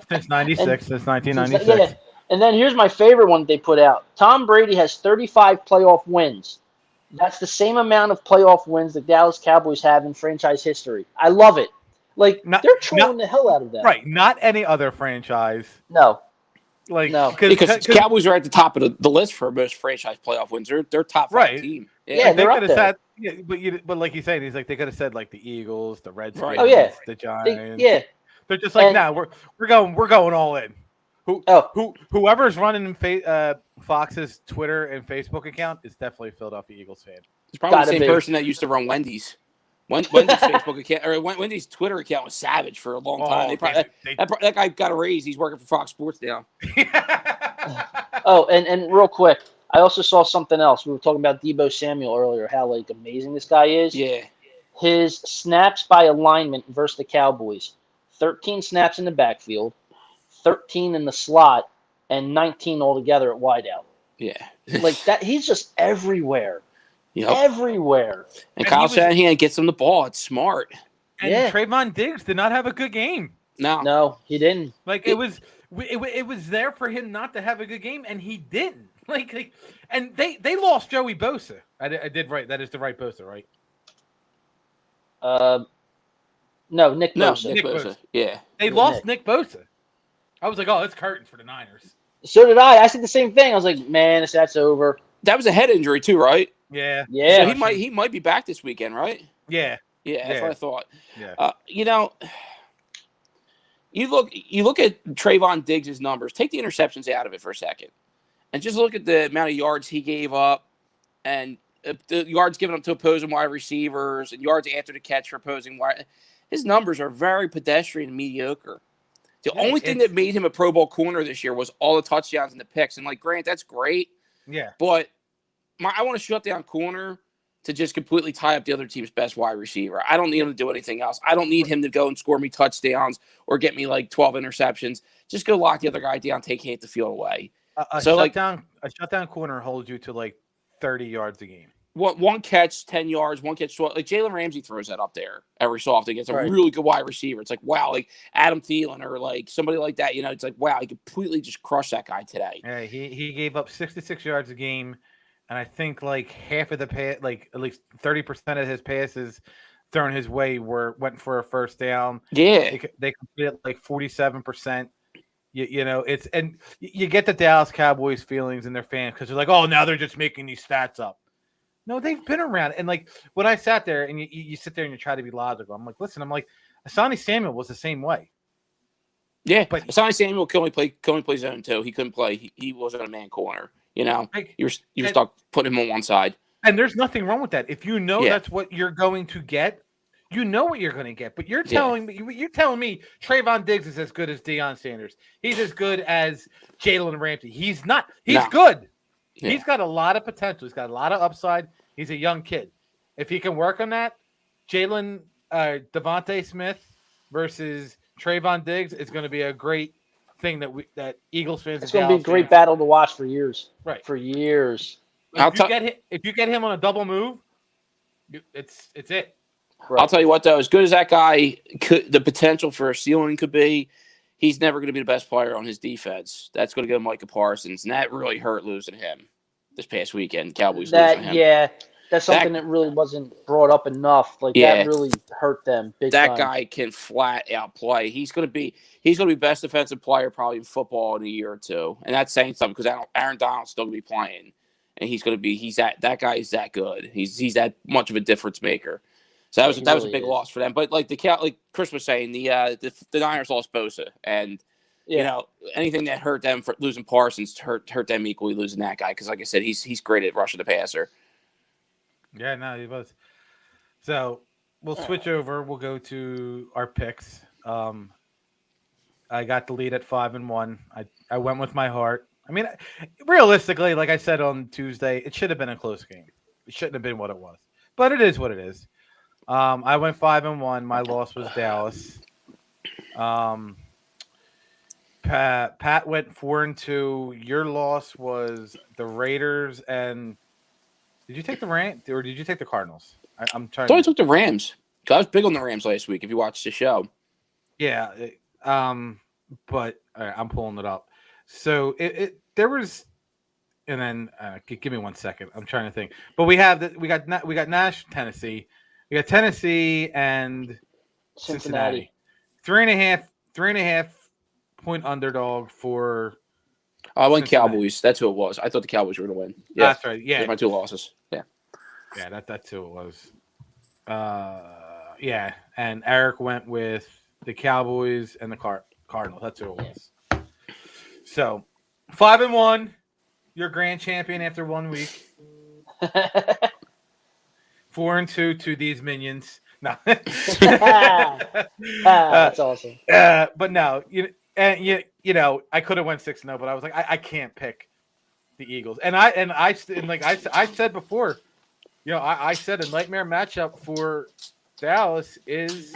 Since 96, since Yeah. 1996. And then here's my favorite one they put out. Tom Brady has 35 playoff wins. That's the same amount of playoff wins the Dallas Cowboys have in franchise history. I love it. Like, they're trolling the hell out of that. Right. Not any other franchise. No. Like, no. Because Cowboys are at the top of the list for most franchise playoff wins. They're top 5 team. Yeah, they they're could up have there. said, but like you said, he's like they could have said like the Eagles, the Redskins, Oh, yeah. the Giants. They're just like, we're going all in. Whoever's running Fox's Twitter and Facebook account is definitely a Philadelphia Eagles fan. It's probably the same person that used to run Wendy's. Wendy's Facebook account or Wendy's Twitter account was savage for a long time. That guy got a raise. He's working for Fox Sports now. Oh, and real quick, I also saw something else. We were talking about Deebo Samuel earlier, how like amazing this guy is. Yeah. His snaps by alignment versus the Cowboys: 13 snaps in the backfield, 13 in the slot, and 19 altogether at wideout. Yeah. Like that, he's just everywhere. Yep. Everywhere. And Kyle Shanahan gets him the ball. It's smart. And Trayvon Diggs did not have a good game. No, he didn't. Like it was there for him not to have a good game, and he didn't. Like and they lost Joey Bosa. I did right. That is the right Bosa, right? No, Nick Bosa. Nick Bosa. Yeah. They lost Nick Bosa. I was like, oh, it's curtains for the Niners. So did I. I said the same thing. I was like, man, that's over. That was a head injury too, right? Yeah. Yeah. So he might be back this weekend, right? Yeah. Yeah, that's what I thought. Yeah. You look at Trayvon Diggs' numbers. Take the interceptions out of it for a second, and just look at the amount of yards he gave up, and the yards given up to opposing wide receivers, and yards after the catch for opposing wide. His numbers are very pedestrian and mediocre. The only thing that made him a Pro Bowl corner this year was all the touchdowns and the picks. And, like, Grant, that's great. Yeah. But I want to shut down corner to just completely tie up the other team's best wide receiver. I don't need him to do anything else. I don't need him to go and score me touchdowns or get me, like, 12 interceptions. Just go lock the other guy down, take half the field away. A shutdown corner holds you to, like, 30 yards a game. One catch, 10 yards, one catch, 12. Like Jalen Ramsey throws that up there every so often against a really good wide receiver. It's like, wow, like Adam Thielen or like somebody like that. It's like, wow, he completely just crushed that guy today. Yeah, he gave up 66 yards a game, and I think like half of the like at least 30% of his passes thrown his way went for a first down. Yeah, they completed like 47%. It's and you get the Dallas Cowboys feelings in their fans because they're like, oh, now they're just making these stats up. No, they've been around. And, like, when I sat there and you sit there and you try to be logical, I'm like, listen, Asante Samuel was the same way. Yeah, but Asante Samuel could only play zone 2. He couldn't play. He wasn't a man corner, Like, you're stuck putting him on one side. And there's nothing wrong with that. If you know that's what you're going to get, you know what you're going to get. But you're telling me Trayvon Diggs is as good as Deion Sanders. He's as good as Jalen Ramsey. He's not. He's good. Yeah. He's got a lot of potential. He's got a lot of upside. He's a young kid. If he can work on that, Devontae Smith versus Trayvon Diggs is going to be a great thing that Eagles fans. It's going to be a great battle to watch for years. Right. For years. If you get him on a double move, it's it. Right. I'll tell you what, though, as good as that guy the potential for a ceiling could be, he's never going to be the best player on his defense. That's going to go to Micah Parsons, and that really hurt losing him this past weekend. Cowboys losing him. Yeah, that's something that really wasn't brought up enough. Like that really hurt them big time. That guy can flat out play. He's going to be best defensive player probably in football in a year or two, and that's saying something because Aaron Donald's still going to be playing, and that guy is that good. He's that much of a difference maker. So that was a big loss for them. But like Chris was saying, the Niners lost Bosa, and anything that hurt them for losing Parsons hurt them equally losing that guy because, like I said, he's great at rushing the passer. Yeah, no, he was. So we'll switch over. We'll go to our picks. I got the lead at 5-1. I went with my heart. I mean, realistically, like I said on Tuesday, it should have been a close game. It shouldn't have been what it was, but it is what it is. I went 5-1. My loss was Dallas. Pat went 4-2. Your loss was the Raiders. And did you take the Rams or did you take the Cardinals? I'm trying. I thought I took the Rams. I was big on the Rams last week. If you watched the show, yeah. But all right, I'm pulling it up. So there was, and then give me 1 second. I'm trying to think. But we got Nash, Tennessee. We got Tennessee and Cincinnati. 3.5 point underdog for. I went Cincinnati. Cowboys. That's who it was. I thought the Cowboys were going to win. Yeah, that's right. Yeah, my 2 losses. Yeah, yeah, that's who it was. Yeah, and Eric went with the Cowboys and the Cardinals. That's who it was. So 5-1. You're grand champion after 1 week. 4-2 to these minions. No, that's awesome. But no, you know, I could have went 6-0, but I was like, I can't pick the Eagles. And I said before, you know, I said a nightmare matchup for Dallas is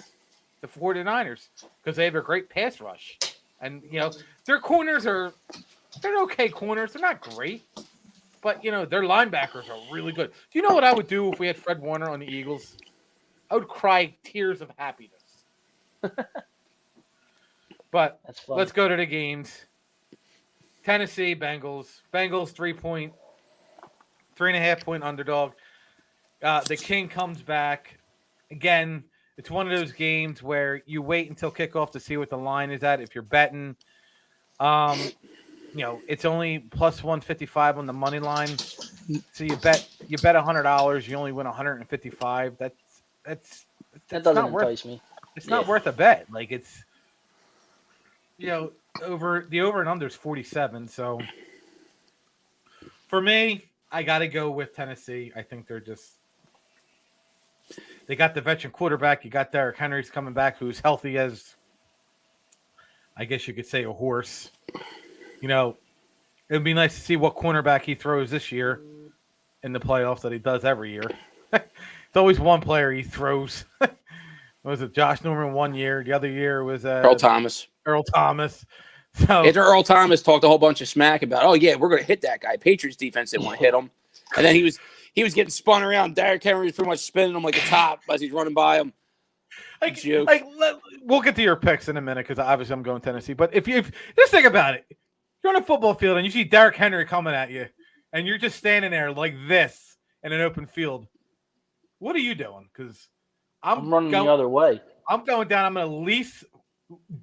the 49ers because they have a great pass rush, and you know their corners they're okay corners. They're not great. But, you know, their linebackers are really good. Do you know what I would do if we had Fred Warner on the Eagles? I would cry tears of happiness. But let's go to the games. Tennessee, Bengals. Bengals 3.5 point underdog. The King comes back. Again, it's one of those games where you wait until kickoff to see what the line is at if you're betting. You know, it's only plus 155 on the money line. So you bet $100, you only win 155. That doesn't entice me. It's not worth a bet. Like it's, you know, over and under is 47. So for me, I got to go with Tennessee. I think they got the veteran quarterback. You got Derrick Henry's coming back, who's healthy as, I guess you could say, a horse. You know, it would be nice to see what cornerback he throws this year in the playoffs that he does every year. It's always one player he throws. Was it Josh Norman 1 year? The other year was Earl Thomas. So after Earl Thomas talked a whole bunch of smack about, oh yeah, we're going to hit that guy. Patriots defense didn't want to hit him, and then he was getting spun around. Derrick Henry was pretty much spinning him like a top as he's running by him. We'll get to your picks in a minute because obviously I'm going Tennessee. But if just think about it. You're on a football field and you see Derrick Henry coming at you, and you're just standing there like this in an open field. What are you doing? Because I'm running the other way. I'm going down. I'm going to at least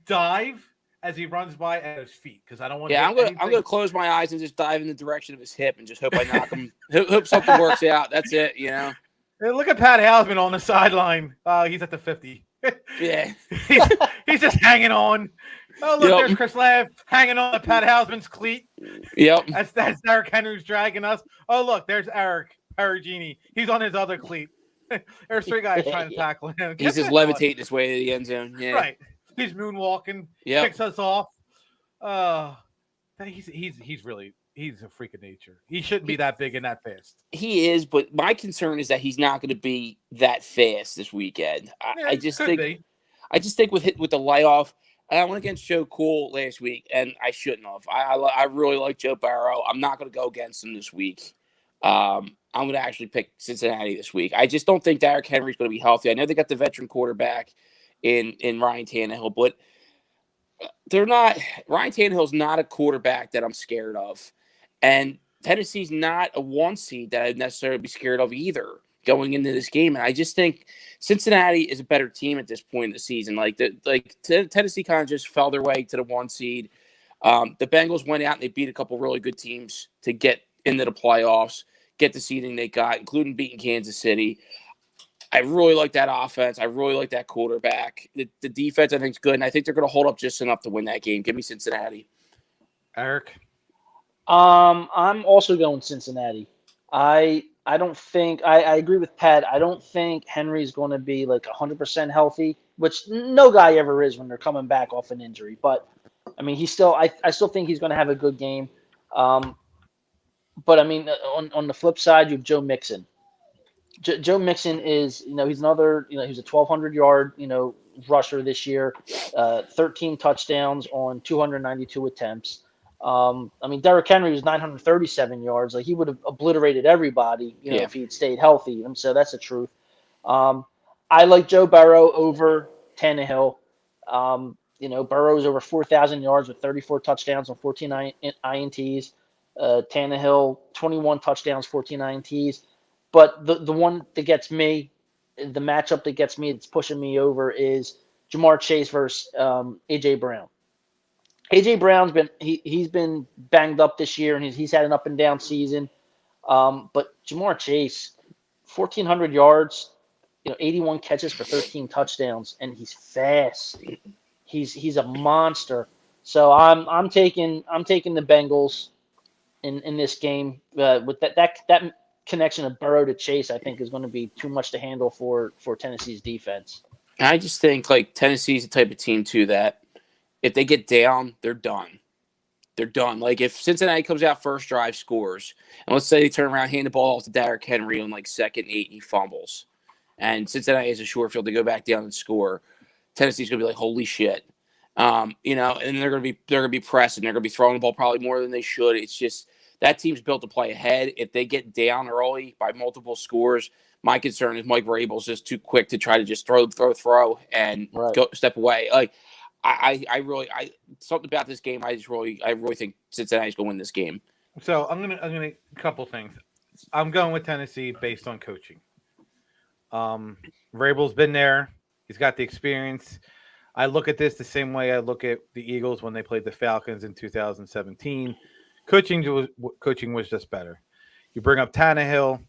dive as he runs by at his feet because I don't want. Yeah, I'm going to close my eyes and just dive in the direction of his hip and just hope I knock him. Hope something works out. That's it. You know. Hey, look at Pat Hausman on the sideline. He's at the 50. Yeah, he's just hanging on. Oh, look, there's Chris Lav hanging on to Pat Hausman's cleat. Yep. That's Derrick Henry's dragging us. Oh, look, there's Eric Perugini. He's on his other cleat. There's 3 guys trying to tackle him. He's just levitating his way to the end zone. Yeah. Right. He's moonwalking. Yep. Kicks us off. He's a freak of nature. He shouldn't be that big and that fast. He is, but my concern is that he's not going to be that fast this weekend. I just think with the layoff, I went against Joe Cool last week, and I shouldn't have. I really like Joe Burrow. I'm not going to go against him this week. I'm going to actually pick Cincinnati this week. I just don't think Derrick Henry's going to be healthy. I know they got the veteran quarterback in Ryan Tannehill, but they're not. Ryan Tannehill's not a quarterback that I'm scared of, and Tennessee's not a 1 seed that I'd necessarily be scared of either going into this game. And I just think Cincinnati is a better team at this point in the season. Tennessee kind of just fell their way to the 1 seed. The Bengals went out and they beat a couple really good teams to get into the playoffs, get the seeding they got, including beating Kansas City. I really like that offense. I really like that quarterback. The defense, I think, is good, and I think they're going to hold up just enough to win that game. Give me Cincinnati. Eric? I'm also going Cincinnati. I don't think – I agree with Pat. I don't think Henry's going to be like 100% healthy, which no guy ever is when they're coming back off an injury. But, I mean, I still think he's going to have a good game. But, I mean, on the flip side, you have Joe Mixon. Joe Mixon is, he's another, he's a 1,200 yard, rusher this year, 13 touchdowns on 292 attempts. Derrick Henry was 937 yards. Like, he would have obliterated everybody, if he'd stayed healthy. And so that's the truth. I like Joe Burrow over Tannehill. Burrow's over 4,000 yards with 34 touchdowns on 14 INTs. Tannehill, 21 touchdowns, 14 INTs. But the one that gets me, the matchup that gets me, that's pushing me over, is Jamar Chase versus A.J. Brown. A.J. Brown's he's been banged up this year, and he's had an up and down season. But Jamar Chase, 1,400 yards, 81 catches for 13 touchdowns, and he's fast. He's a monster. So I'm taking the Bengals in this game with that connection of Burrow to Chase. I think is going to be too much to handle for Tennessee's defense. I just think like Tennessee's the type of team too that if they get down, they're done. They're done. Like if Cincinnati comes out first drive, scores, and let's say they turn around, hand the ball off to Derrick Henry on like 2nd and 8, and he fumbles, and Cincinnati has a short field to go back down and score, Tennessee's gonna be like, holy shit. And they're gonna be pressing, they're gonna be throwing the ball probably more than they should. It's just that team's built to play ahead. If they get down early by multiple scores, my concern is Mike Vrabel's just too quick to try to just throw and go step away. Like I really something about this game. I really think Cincinnati's going to win this game. So I'm gonna a couple things. I'm going with Tennessee based on coaching. Vrabel's been there. He's got the experience. I look at this the same way I look at the Eagles when they played the Falcons in 2017. Coaching was just better. You bring up Tannehill.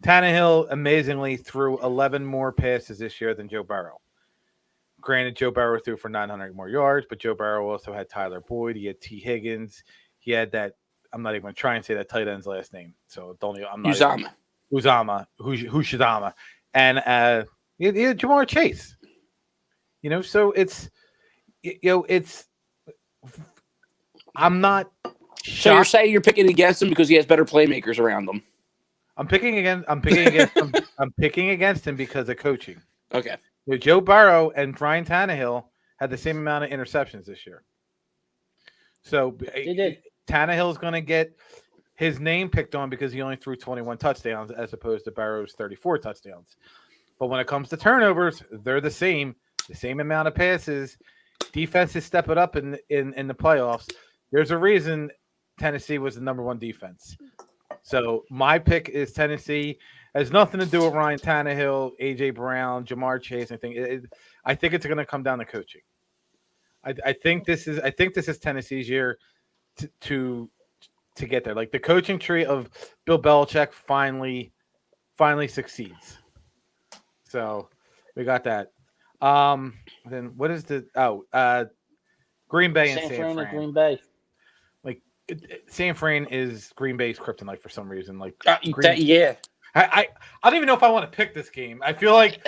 Tannehill amazingly threw 11 more passes this year than Joe Burrow. Granted, Joe Burrow threw for 900 more yards, but Joe Burrow also had Tyler Boyd. He had T. Higgins. He had that. I'm not even going to try and say that tight end's last name. So I'm not. Uzama. And he had Jamar Chase. So it's I'm not. So you're saying you're picking against him because he has better playmakers around him? I'm picking against him. I'm picking against him because of coaching. Okay. Joe Burrow and Ryan Tannehill had the same amount of interceptions this year. So Tannehill's going to get his name picked on because he only threw 21 touchdowns as opposed to Burrow's 34 touchdowns. But when it comes to turnovers, they're the same amount of passes. Defenses step it up in the playoffs. There's a reason Tennessee was the number one defense. So my pick is Tennessee. It has nothing to do with Ryan Tannehill, A.J. Brown, Jamar Chase. I think it's going to come down to coaching. I think this is Tennessee's year to get there. Like the coaching tree of Bill Belichick finally succeeds. So we got that. Then what is Green Bay and San Fran? Green Bay. Like San Fran is Green Bay's kryptonite for some reason. Like yeah. I don't even know if I want to pick this game. I feel like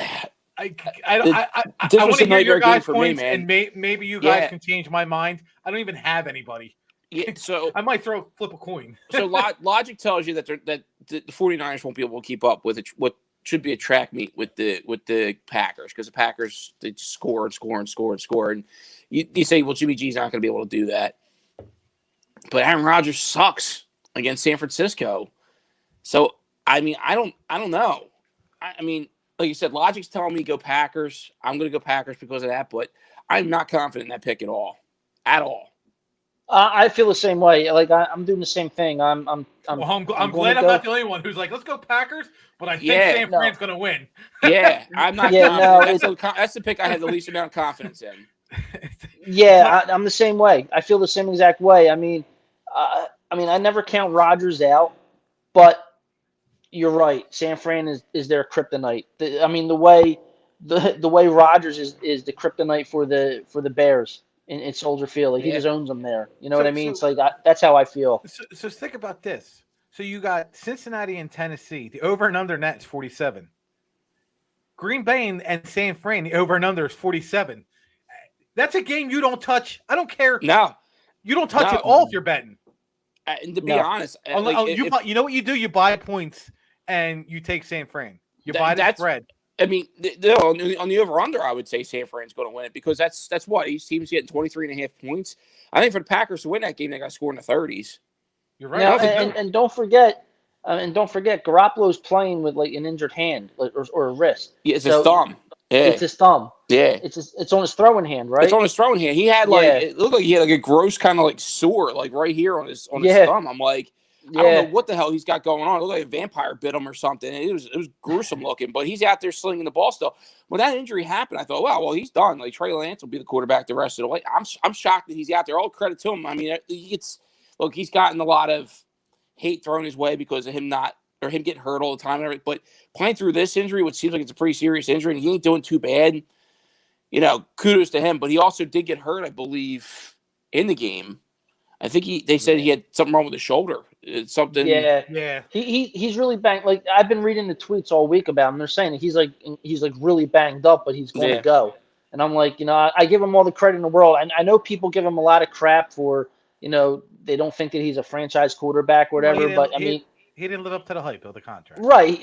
I want to hear your guys' points, and maybe you guys can change my mind. I don't even have anybody. Yeah, so I might flip a coin. So logic tells you that the 49ers won't be able to keep up with what should be a track meet with the Packers, because the Packers, they score and score and score and score, and you say, well, Jimmy G's not going to be able to do that. But Aaron Rodgers sucks against San Francisco. So I don't know. I mean, like you said, logic's telling me go Packers. I'm going to go Packers because of that, but I'm not confident in that pick at all. I feel the same way. Like I'm doing the same thing. I'm glad I'm not the only one who's like, let's go Packers, but I think San Fran's going to win. Yeah, I'm not confident. That's the pick I had the least amount of confidence in. Yeah, I'm the same way. I feel the same exact way. I mean, I never count Rodgers out, but you're right. San Fran is their kryptonite. The way Rodgers is the kryptonite for the Bears in Soldier Field. Like, he just owns them there. You know what I mean? So, it's like that's how I feel. So think about this. So you got Cincinnati and Tennessee. The over and under net is 47. Green Bay and San Fran, the over and under is 47. That's a game you don't touch. I don't care. No. You don't touch it all if you're betting. And to be honest, you know what you do? You buy points and you take San Fran. You buy the spread. I mean, on the over-under, I would say San Fran's going to win it because that's what each team's getting 23.5 points. I think for the Packers to win that game, they got to score in the 30s. You're right. Now, and don't forget, Garoppolo's playing with like an injured hand or a wrist. Yeah, it's his thumb. Yeah. It's his thumb. Yeah. It's on his throwing hand, right? It's on his throwing hand. He had it looked like he had like a gross kind of like sore like right here on his thumb. I'm like, I don't know what the hell he's got going on. It looked like a vampire bit him or something. It was gruesome looking, but he's out there slinging the ball still. When that injury happened, I thought, wow, well, he's done. Like Trey Lance will be the quarterback the rest of the way. I'm shocked that he's out there. All credit to him. I mean, he's gotten a lot of hate thrown his way because of him getting hurt all the time and everything. But playing through this injury, which seems like it's a pretty serious injury, and he ain't doing too bad. Kudos to him. But he also did get hurt, I believe, in the game. I think they said he had something wrong with his shoulder. It's something. Yeah. He's really banged. Like I've been reading the tweets all week about him. They're saying that he's like really banged up, but he's going to go. And I'm like, I give him all the credit in the world. And I know people give him a lot of crap for, they don't think that he's a franchise quarterback or whatever. But I mean, he didn't live up to the hype of the contract. Right.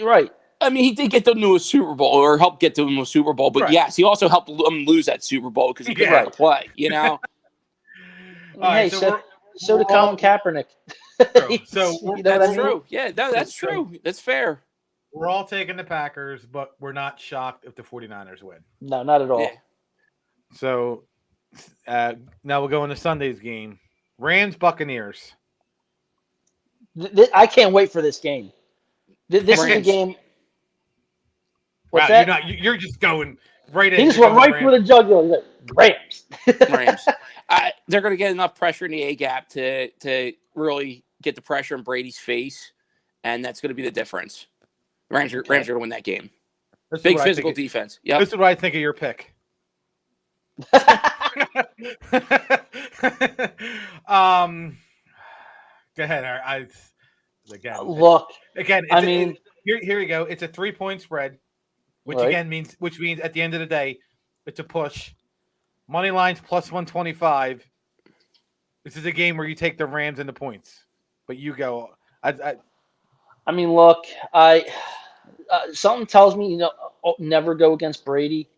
I mean, he did get them to a Super Bowl or help get them to a Super Bowl. But yes, he also helped them lose that Super Bowl because he couldn't play. Hey, so did Colin Kaepernick. That's true. Yeah, that's true. That's fair. We're all taking the Packers, but we're not shocked if the 49ers win. No, not at all. Yeah. So now we'll go into Sunday's game. Rams-Buccaneers. I can't wait for this game. This is the game. What's that? You're just going right in. He just went right for the jugular. He's like, Rams. They're going to get enough pressure in the A-gap to really get the pressure in Brady's face, and that's going to be the difference. Rams are going to win that game. Big physical defense. Yep. This is what I think of your pick. Go ahead. Look. Again, here we go. It's a 3-point spread, which means at the end of the day, it's a push. Money lines plus 125. This is a game where you take the Rams and the points, but you go. I mean, look, something tells me never go against Brady.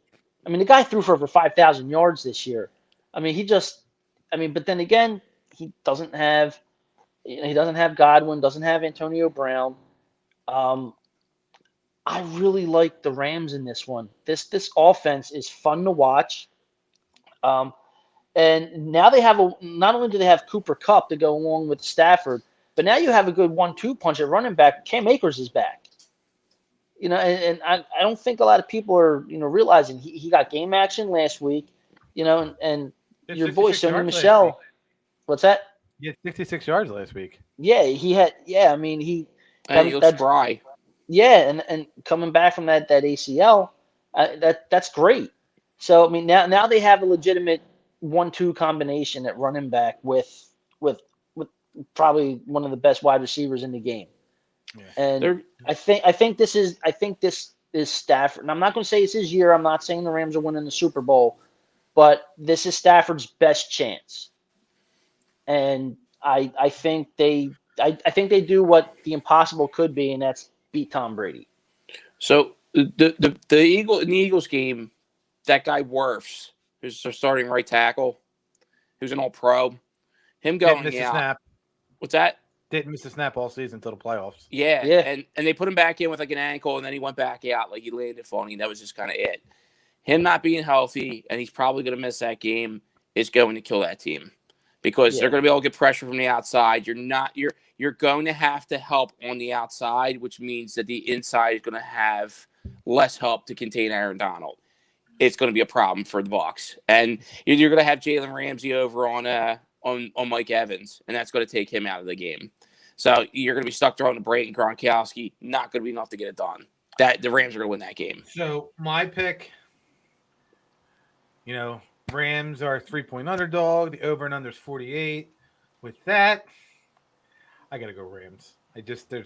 I mean, the guy threw for over 5,000 yards this year. I mean, but then again, he doesn't have Godwin, doesn't have Antonio Brown. I really like the Rams in this one. This offense is fun to watch. And now they have not only do they have Cooper Kupp to go along with Stafford, but now you have a good 1-2 punch at running back. Cam Akers is back. And I don't think a lot of people are realizing he got game action last week. And your boy Sony Michel. What's that? He had 66 yards last week. Yeah, he had. Yeah, I mean he looks spry. Yeah, and coming back from that ACL, that's great. So I mean now they have a legitimate 1-2 combination at running back with probably one of the best wide receivers in the game. Yeah. And I think this is Stafford. And I'm not going to say it's his year. I'm not saying the Rams are winning the Super Bowl, but this is Stafford's best chance. And I think they do what the impossible could be, and that's beat Tom Brady. So the Eagles game, that guy Wirfs, who's their starting right tackle, who's an all-pro, him going out. Snap. What's that? Didn't miss a snap all season until the playoffs. Yeah. And they put him back in with like an ankle, and then he went back out. Like he landed funny, and that was just kind of it. Him not being healthy, and he's probably going to miss that game, is going to kill that team because they're going to be able to get pressure from the outside. You're going to have to help on the outside, which means that the inside is going to have less help to contain Aaron Donald. It's going to be a problem for the Bucs, and you're going to have Jalen Ramsey over on Mike Evans, and that's going to take him out of the game. So you're going to be stuck throwing to Brayton Gronkowski. Not going to be enough to get it done. That the Rams are going to win that game. So my pick, Rams are 3-point underdog. The over and under is 48. With that, I got to go Rams. There's the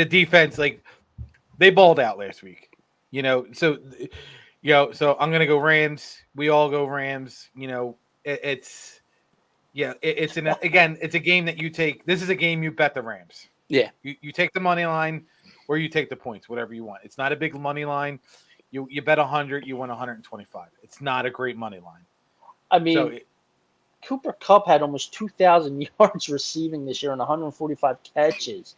defense, they balled out last week. So I'm going to go Rams. We all go Rams. It's a game that you take. This is a game you bet the Rams. Yeah. You take the money line or you take the points, whatever you want. It's not a big money line. You bet 100, you win 125. It's not a great money line. I mean, Cooper Kupp had almost 2,000 yards receiving this year and 145 catches.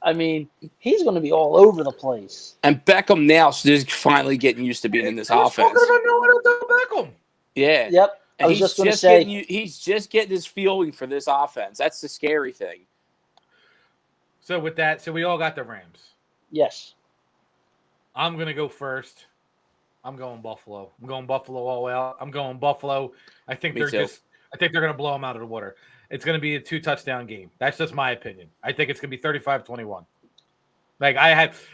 I mean, he's going to be all over the place. And Beckham now is finally getting used to being in this offense. Talking about no one Beckham. Yeah. Yep. And I was just going to say he's just getting his feeling for this offense. That's the scary thing. So with that, we all got the Rams. Yes. I'm going to go first. I'm going Buffalo. I'm going Buffalo all out. I'm going Buffalo. I think they're going to blow them out of the water. It's going to be a 2-touchdown game. That's just my opinion. I think it's going to be 35-21.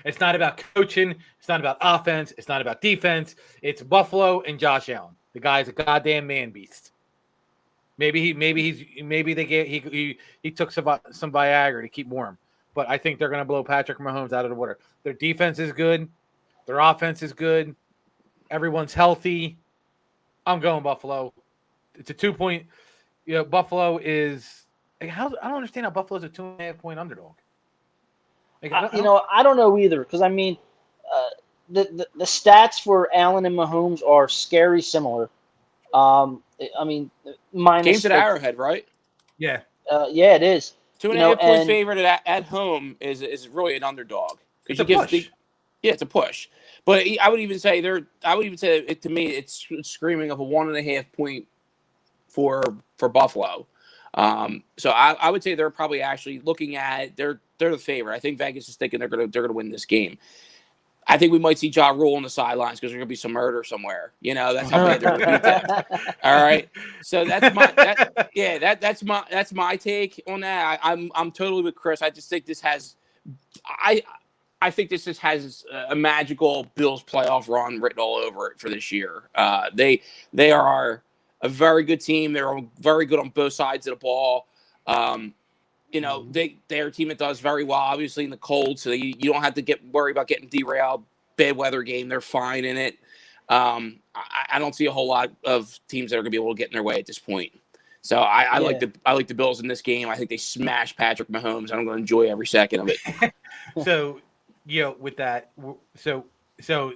It's not about coaching. It's not about offense. It's not about defense. It's Buffalo and Josh Allen. The guy's a goddamn man beast. Maybe he took some Viagra to keep warm. But I think they're going to blow Patrick Mahomes out of the water. Their defense is good. Their offense is good. Everyone's healthy. I'm going Buffalo. It's a 2-point. Buffalo is. I don't understand how Buffalo's a 2.5-point underdog. I don't know either because I mean, the stats for Allen and Mahomes are scary similar. I mean, minus games at Arrowhead, right? Yeah. Yeah, it is. 2.5-point favorite at home is really an underdog. It's a push. It's a push. But I would even say to me, it's screaming of a 1.5-point for Buffalo. So I would say they're probably actually looking at they're the favorite. I think Vegas is thinking they're gonna win this game. I think we might see Ja Rule on the sidelines because there's gonna be some murder somewhere. That's how bad they're gonna beat them. All right. So that's my take on that. I'm totally with Chris. I just think this has I think this just has a magical Bills playoff run written all over it for this year. They are a very good team. They're very good on both sides of the ball. They're a team that does very well, obviously, in the cold, so you don't have to worry about getting derailed. Bad weather game, they're fine in it. I don't see a whole lot of teams that are going to be able to get in their way at this point. So I like the Bills in this game. I think they smash Patrick Mahomes, and I'm going to enjoy every second of it. So, with that, so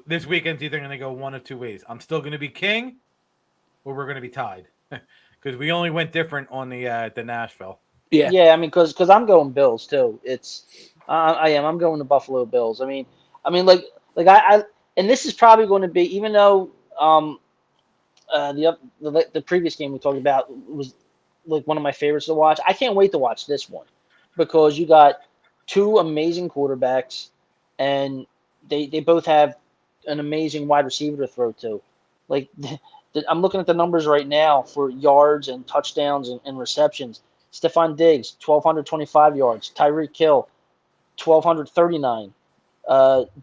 this weekend's either going to go one of two ways. I'm still going to be king, or we're going to be tied, because we only went different on the Nashville. Yeah. I mean, because I'm going Bills too. I am. I'm going to Buffalo Bills. I mean, I and this is probably going to be, even though the previous game we talked about was like one of my favorites to watch. I can't wait to watch this one because you got two amazing quarterbacks, and they both have an amazing wide receiver to throw to. Like I'm looking at the numbers right now for yards and touchdowns and receptions. Stephon Diggs, 1,225 yards. Tyreek Hill, 1,239.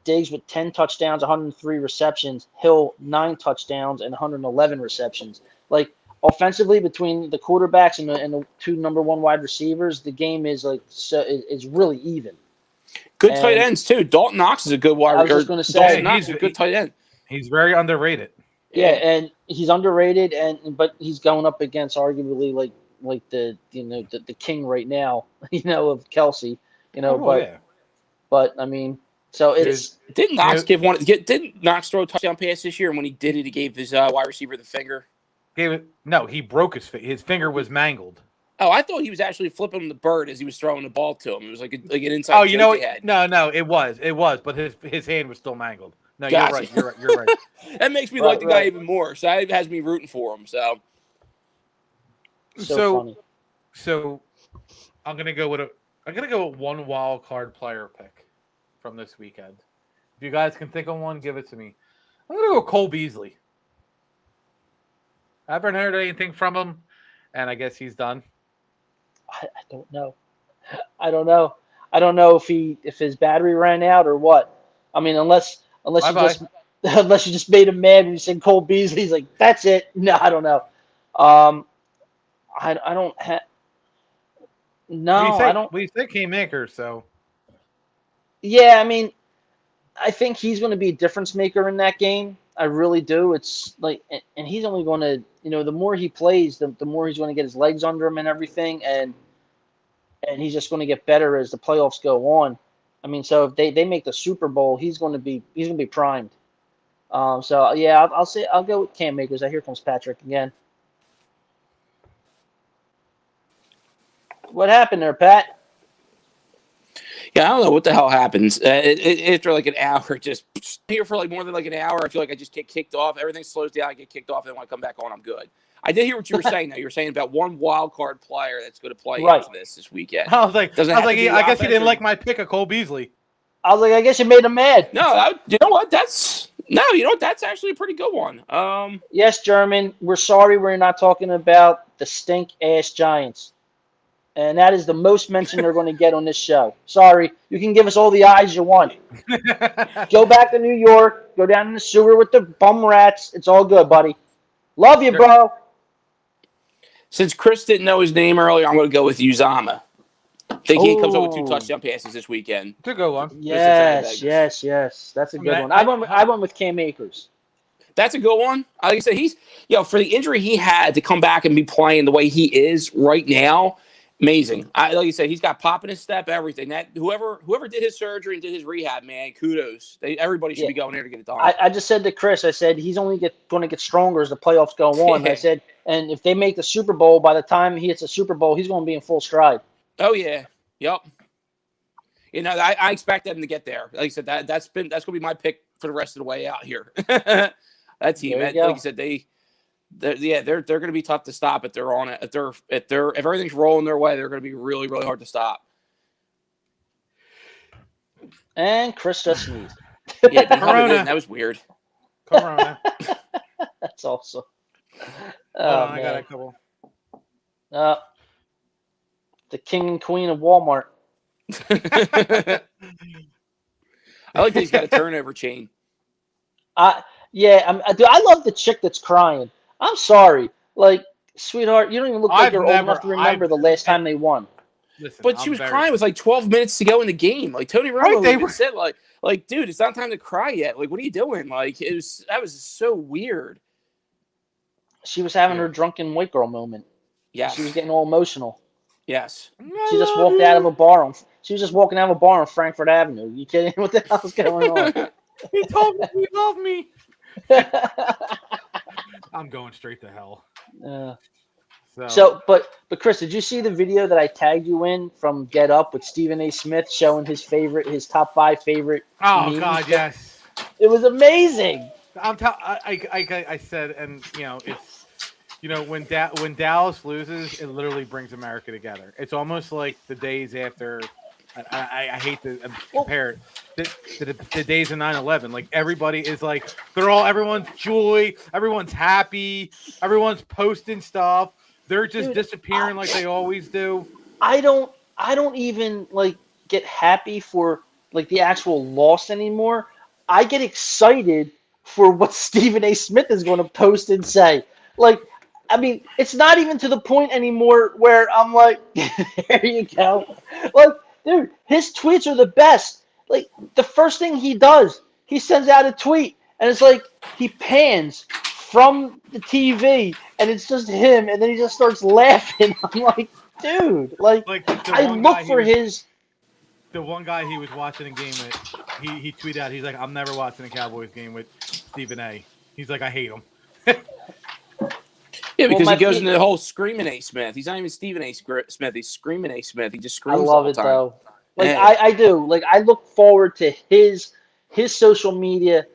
Diggs with 10 touchdowns, 103 receptions. Hill, 9 touchdowns and 111 receptions. Like, offensively, between the quarterbacks and the two number one wide receivers, the game is is really even. Good tight ends too. Dalton Knox is a good wide receiver. I was just going to say, Dalton Knox is a good tight end. He's very underrated. Yeah, and he's underrated, but he's going up against arguably like the king right now, of Kelsey, but I mean, so it's didn't Knox didn't Knox throw a touchdown pass this year? And when he did it, he gave his wide receiver the finger. He broke his finger was mangled. Oh, I thought he was actually flipping the bird as he was throwing the ball to him. It was like an inside. Oh, you know what? No, it was, but his hand was still mangled. No, gotcha. You're right. That makes me like the guy even more. So that has me rooting for him. So funny. So I'm gonna go with one wild card player pick from this weekend. If you guys can think of one, give it to me. I'm gonna go Cole Beasley. I haven't heard anything from him, and I guess he's done. I don't know. I don't know if his battery ran out or what. I mean, unless you just made him mad when you said Cole Beasley, he's like, that's it. No, I don't know. I don't have. No, I don't. We say Kingmaker, so. Yeah, I mean, I think he's going to be a difference maker in that game. I really do. It's like, and he's only going to, the more he plays, the more he's going to get his legs under him and everything, and he's just going to get better as the playoffs go on. I mean, so if they make the Super Bowl, he's going to be primed. So yeah, I'll go with Cam Akers. Here comes Patrick again. What happened there, Pat? Yeah, I don't know what the hell happens. After like an hour, just here for like more than like an hour, I feel like I just get kicked off. Everything slows down. I get kicked off, and when I come back on, I'm good. I did hear what you were saying. Though you were saying about one wild card player that's going to play into this weekend. I was like, I guess you didn't like my pick of Cole Beasley. I was like, I guess you made him mad. No, you know what? That's actually a pretty good one. Yes, German. We're sorry we're not talking about the stink ass Giants. And that is the most mention they're going to get on this show. Sorry. You can give us all the eyes you want. Go back to New York. Go down in the sewer with the bum rats. It's all good, buddy. Love you, bro. Since Chris didn't know his name earlier, I'm going to go with Uzama. I think he comes up with 2 touchdown passes this weekend. It's a good one. Yes. That's a good one. I went with Cam Akers. That's a good one. Like I said, he's for the injury he had to come back and be playing the way he is right now. Amazing. Like you said, he's got pop in his step, everything. That whoever did his surgery and did his rehab, man, kudos. Everybody should be going there to get it done. I just said to Chris, I said he's only going to get stronger as the playoffs go on. I said, and if they make the Super Bowl, by the time he hits the Super Bowl, he's going to be in full stride. Oh yeah, yep. I expect them to get there. Like I said, that's going to be my pick for the rest of the way out here. That team, like you said, they're going to be tough to stop if they're on it. If everything's rolling their way, they're going to be really, really hard to stop. And Chris just sneezed. Yeah, that was weird. Corona. That's awesome. I got a couple. The king and queen of Walmart. I like that he's got a turnover chain. Yeah, I love the chick that's crying. I'm sorry. Like, sweetheart, you don't even look like you're old enough to remember the last time they won. Listen, but she was crying with like 12 minutes to go in the game. Like Tony Romo even said, like, dude, it's not time to cry yet. Like, what are you doing? Like, that was so weird. She was having her drunken white girl moment. Yeah, she was getting all emotional. Yes, she just walked out of a bar. She was just walking out of a bar on Frankfurt Avenue. You kidding? What the hell's going on? He told me he loved me. I'm going straight to hell. But Chris, did you see the video that I tagged you in from Get Up with Stephen A. Smith showing his top 5 favorite? Oh God, yes. It was amazing. I said, and it's when Dallas loses, it literally brings America together. It's almost like the days after. I hate to compare it. The days of 9/11, like everybody is like everyone's joy, everyone's happy, everyone's posting stuff. They're just disappearing like they always do. I don't even like get happy for like the actual loss anymore. I get excited for what Stephen A. Smith is going to post and say. Like, I mean, it's not even to the point anymore where I'm like, there you go. Like, dude, his tweets are the best. Like, the first thing he does, he sends out a tweet, and it's like he pans from the TV, and it's just him, and then he just starts laughing. I'm like, dude, I look for his. The one guy he was watching a game with, he tweeted out, he's like, I'm never watching a Cowboys game with Stephen A. He's like, I hate him. Yeah, because he goes into the whole Screaming A. Smith. He's not even Stephen A. Smith. He's Screaming A. Smith. He just screams. I love all the it time. though. Like I do. Like I look forward to his social media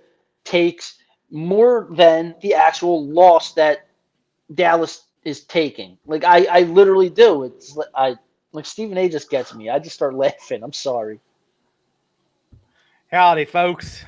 takes more than the actual loss that Dallas is taking. Like I literally do. It's like Stephen A. just gets me. I just start laughing. I'm sorry. Howdy, folks.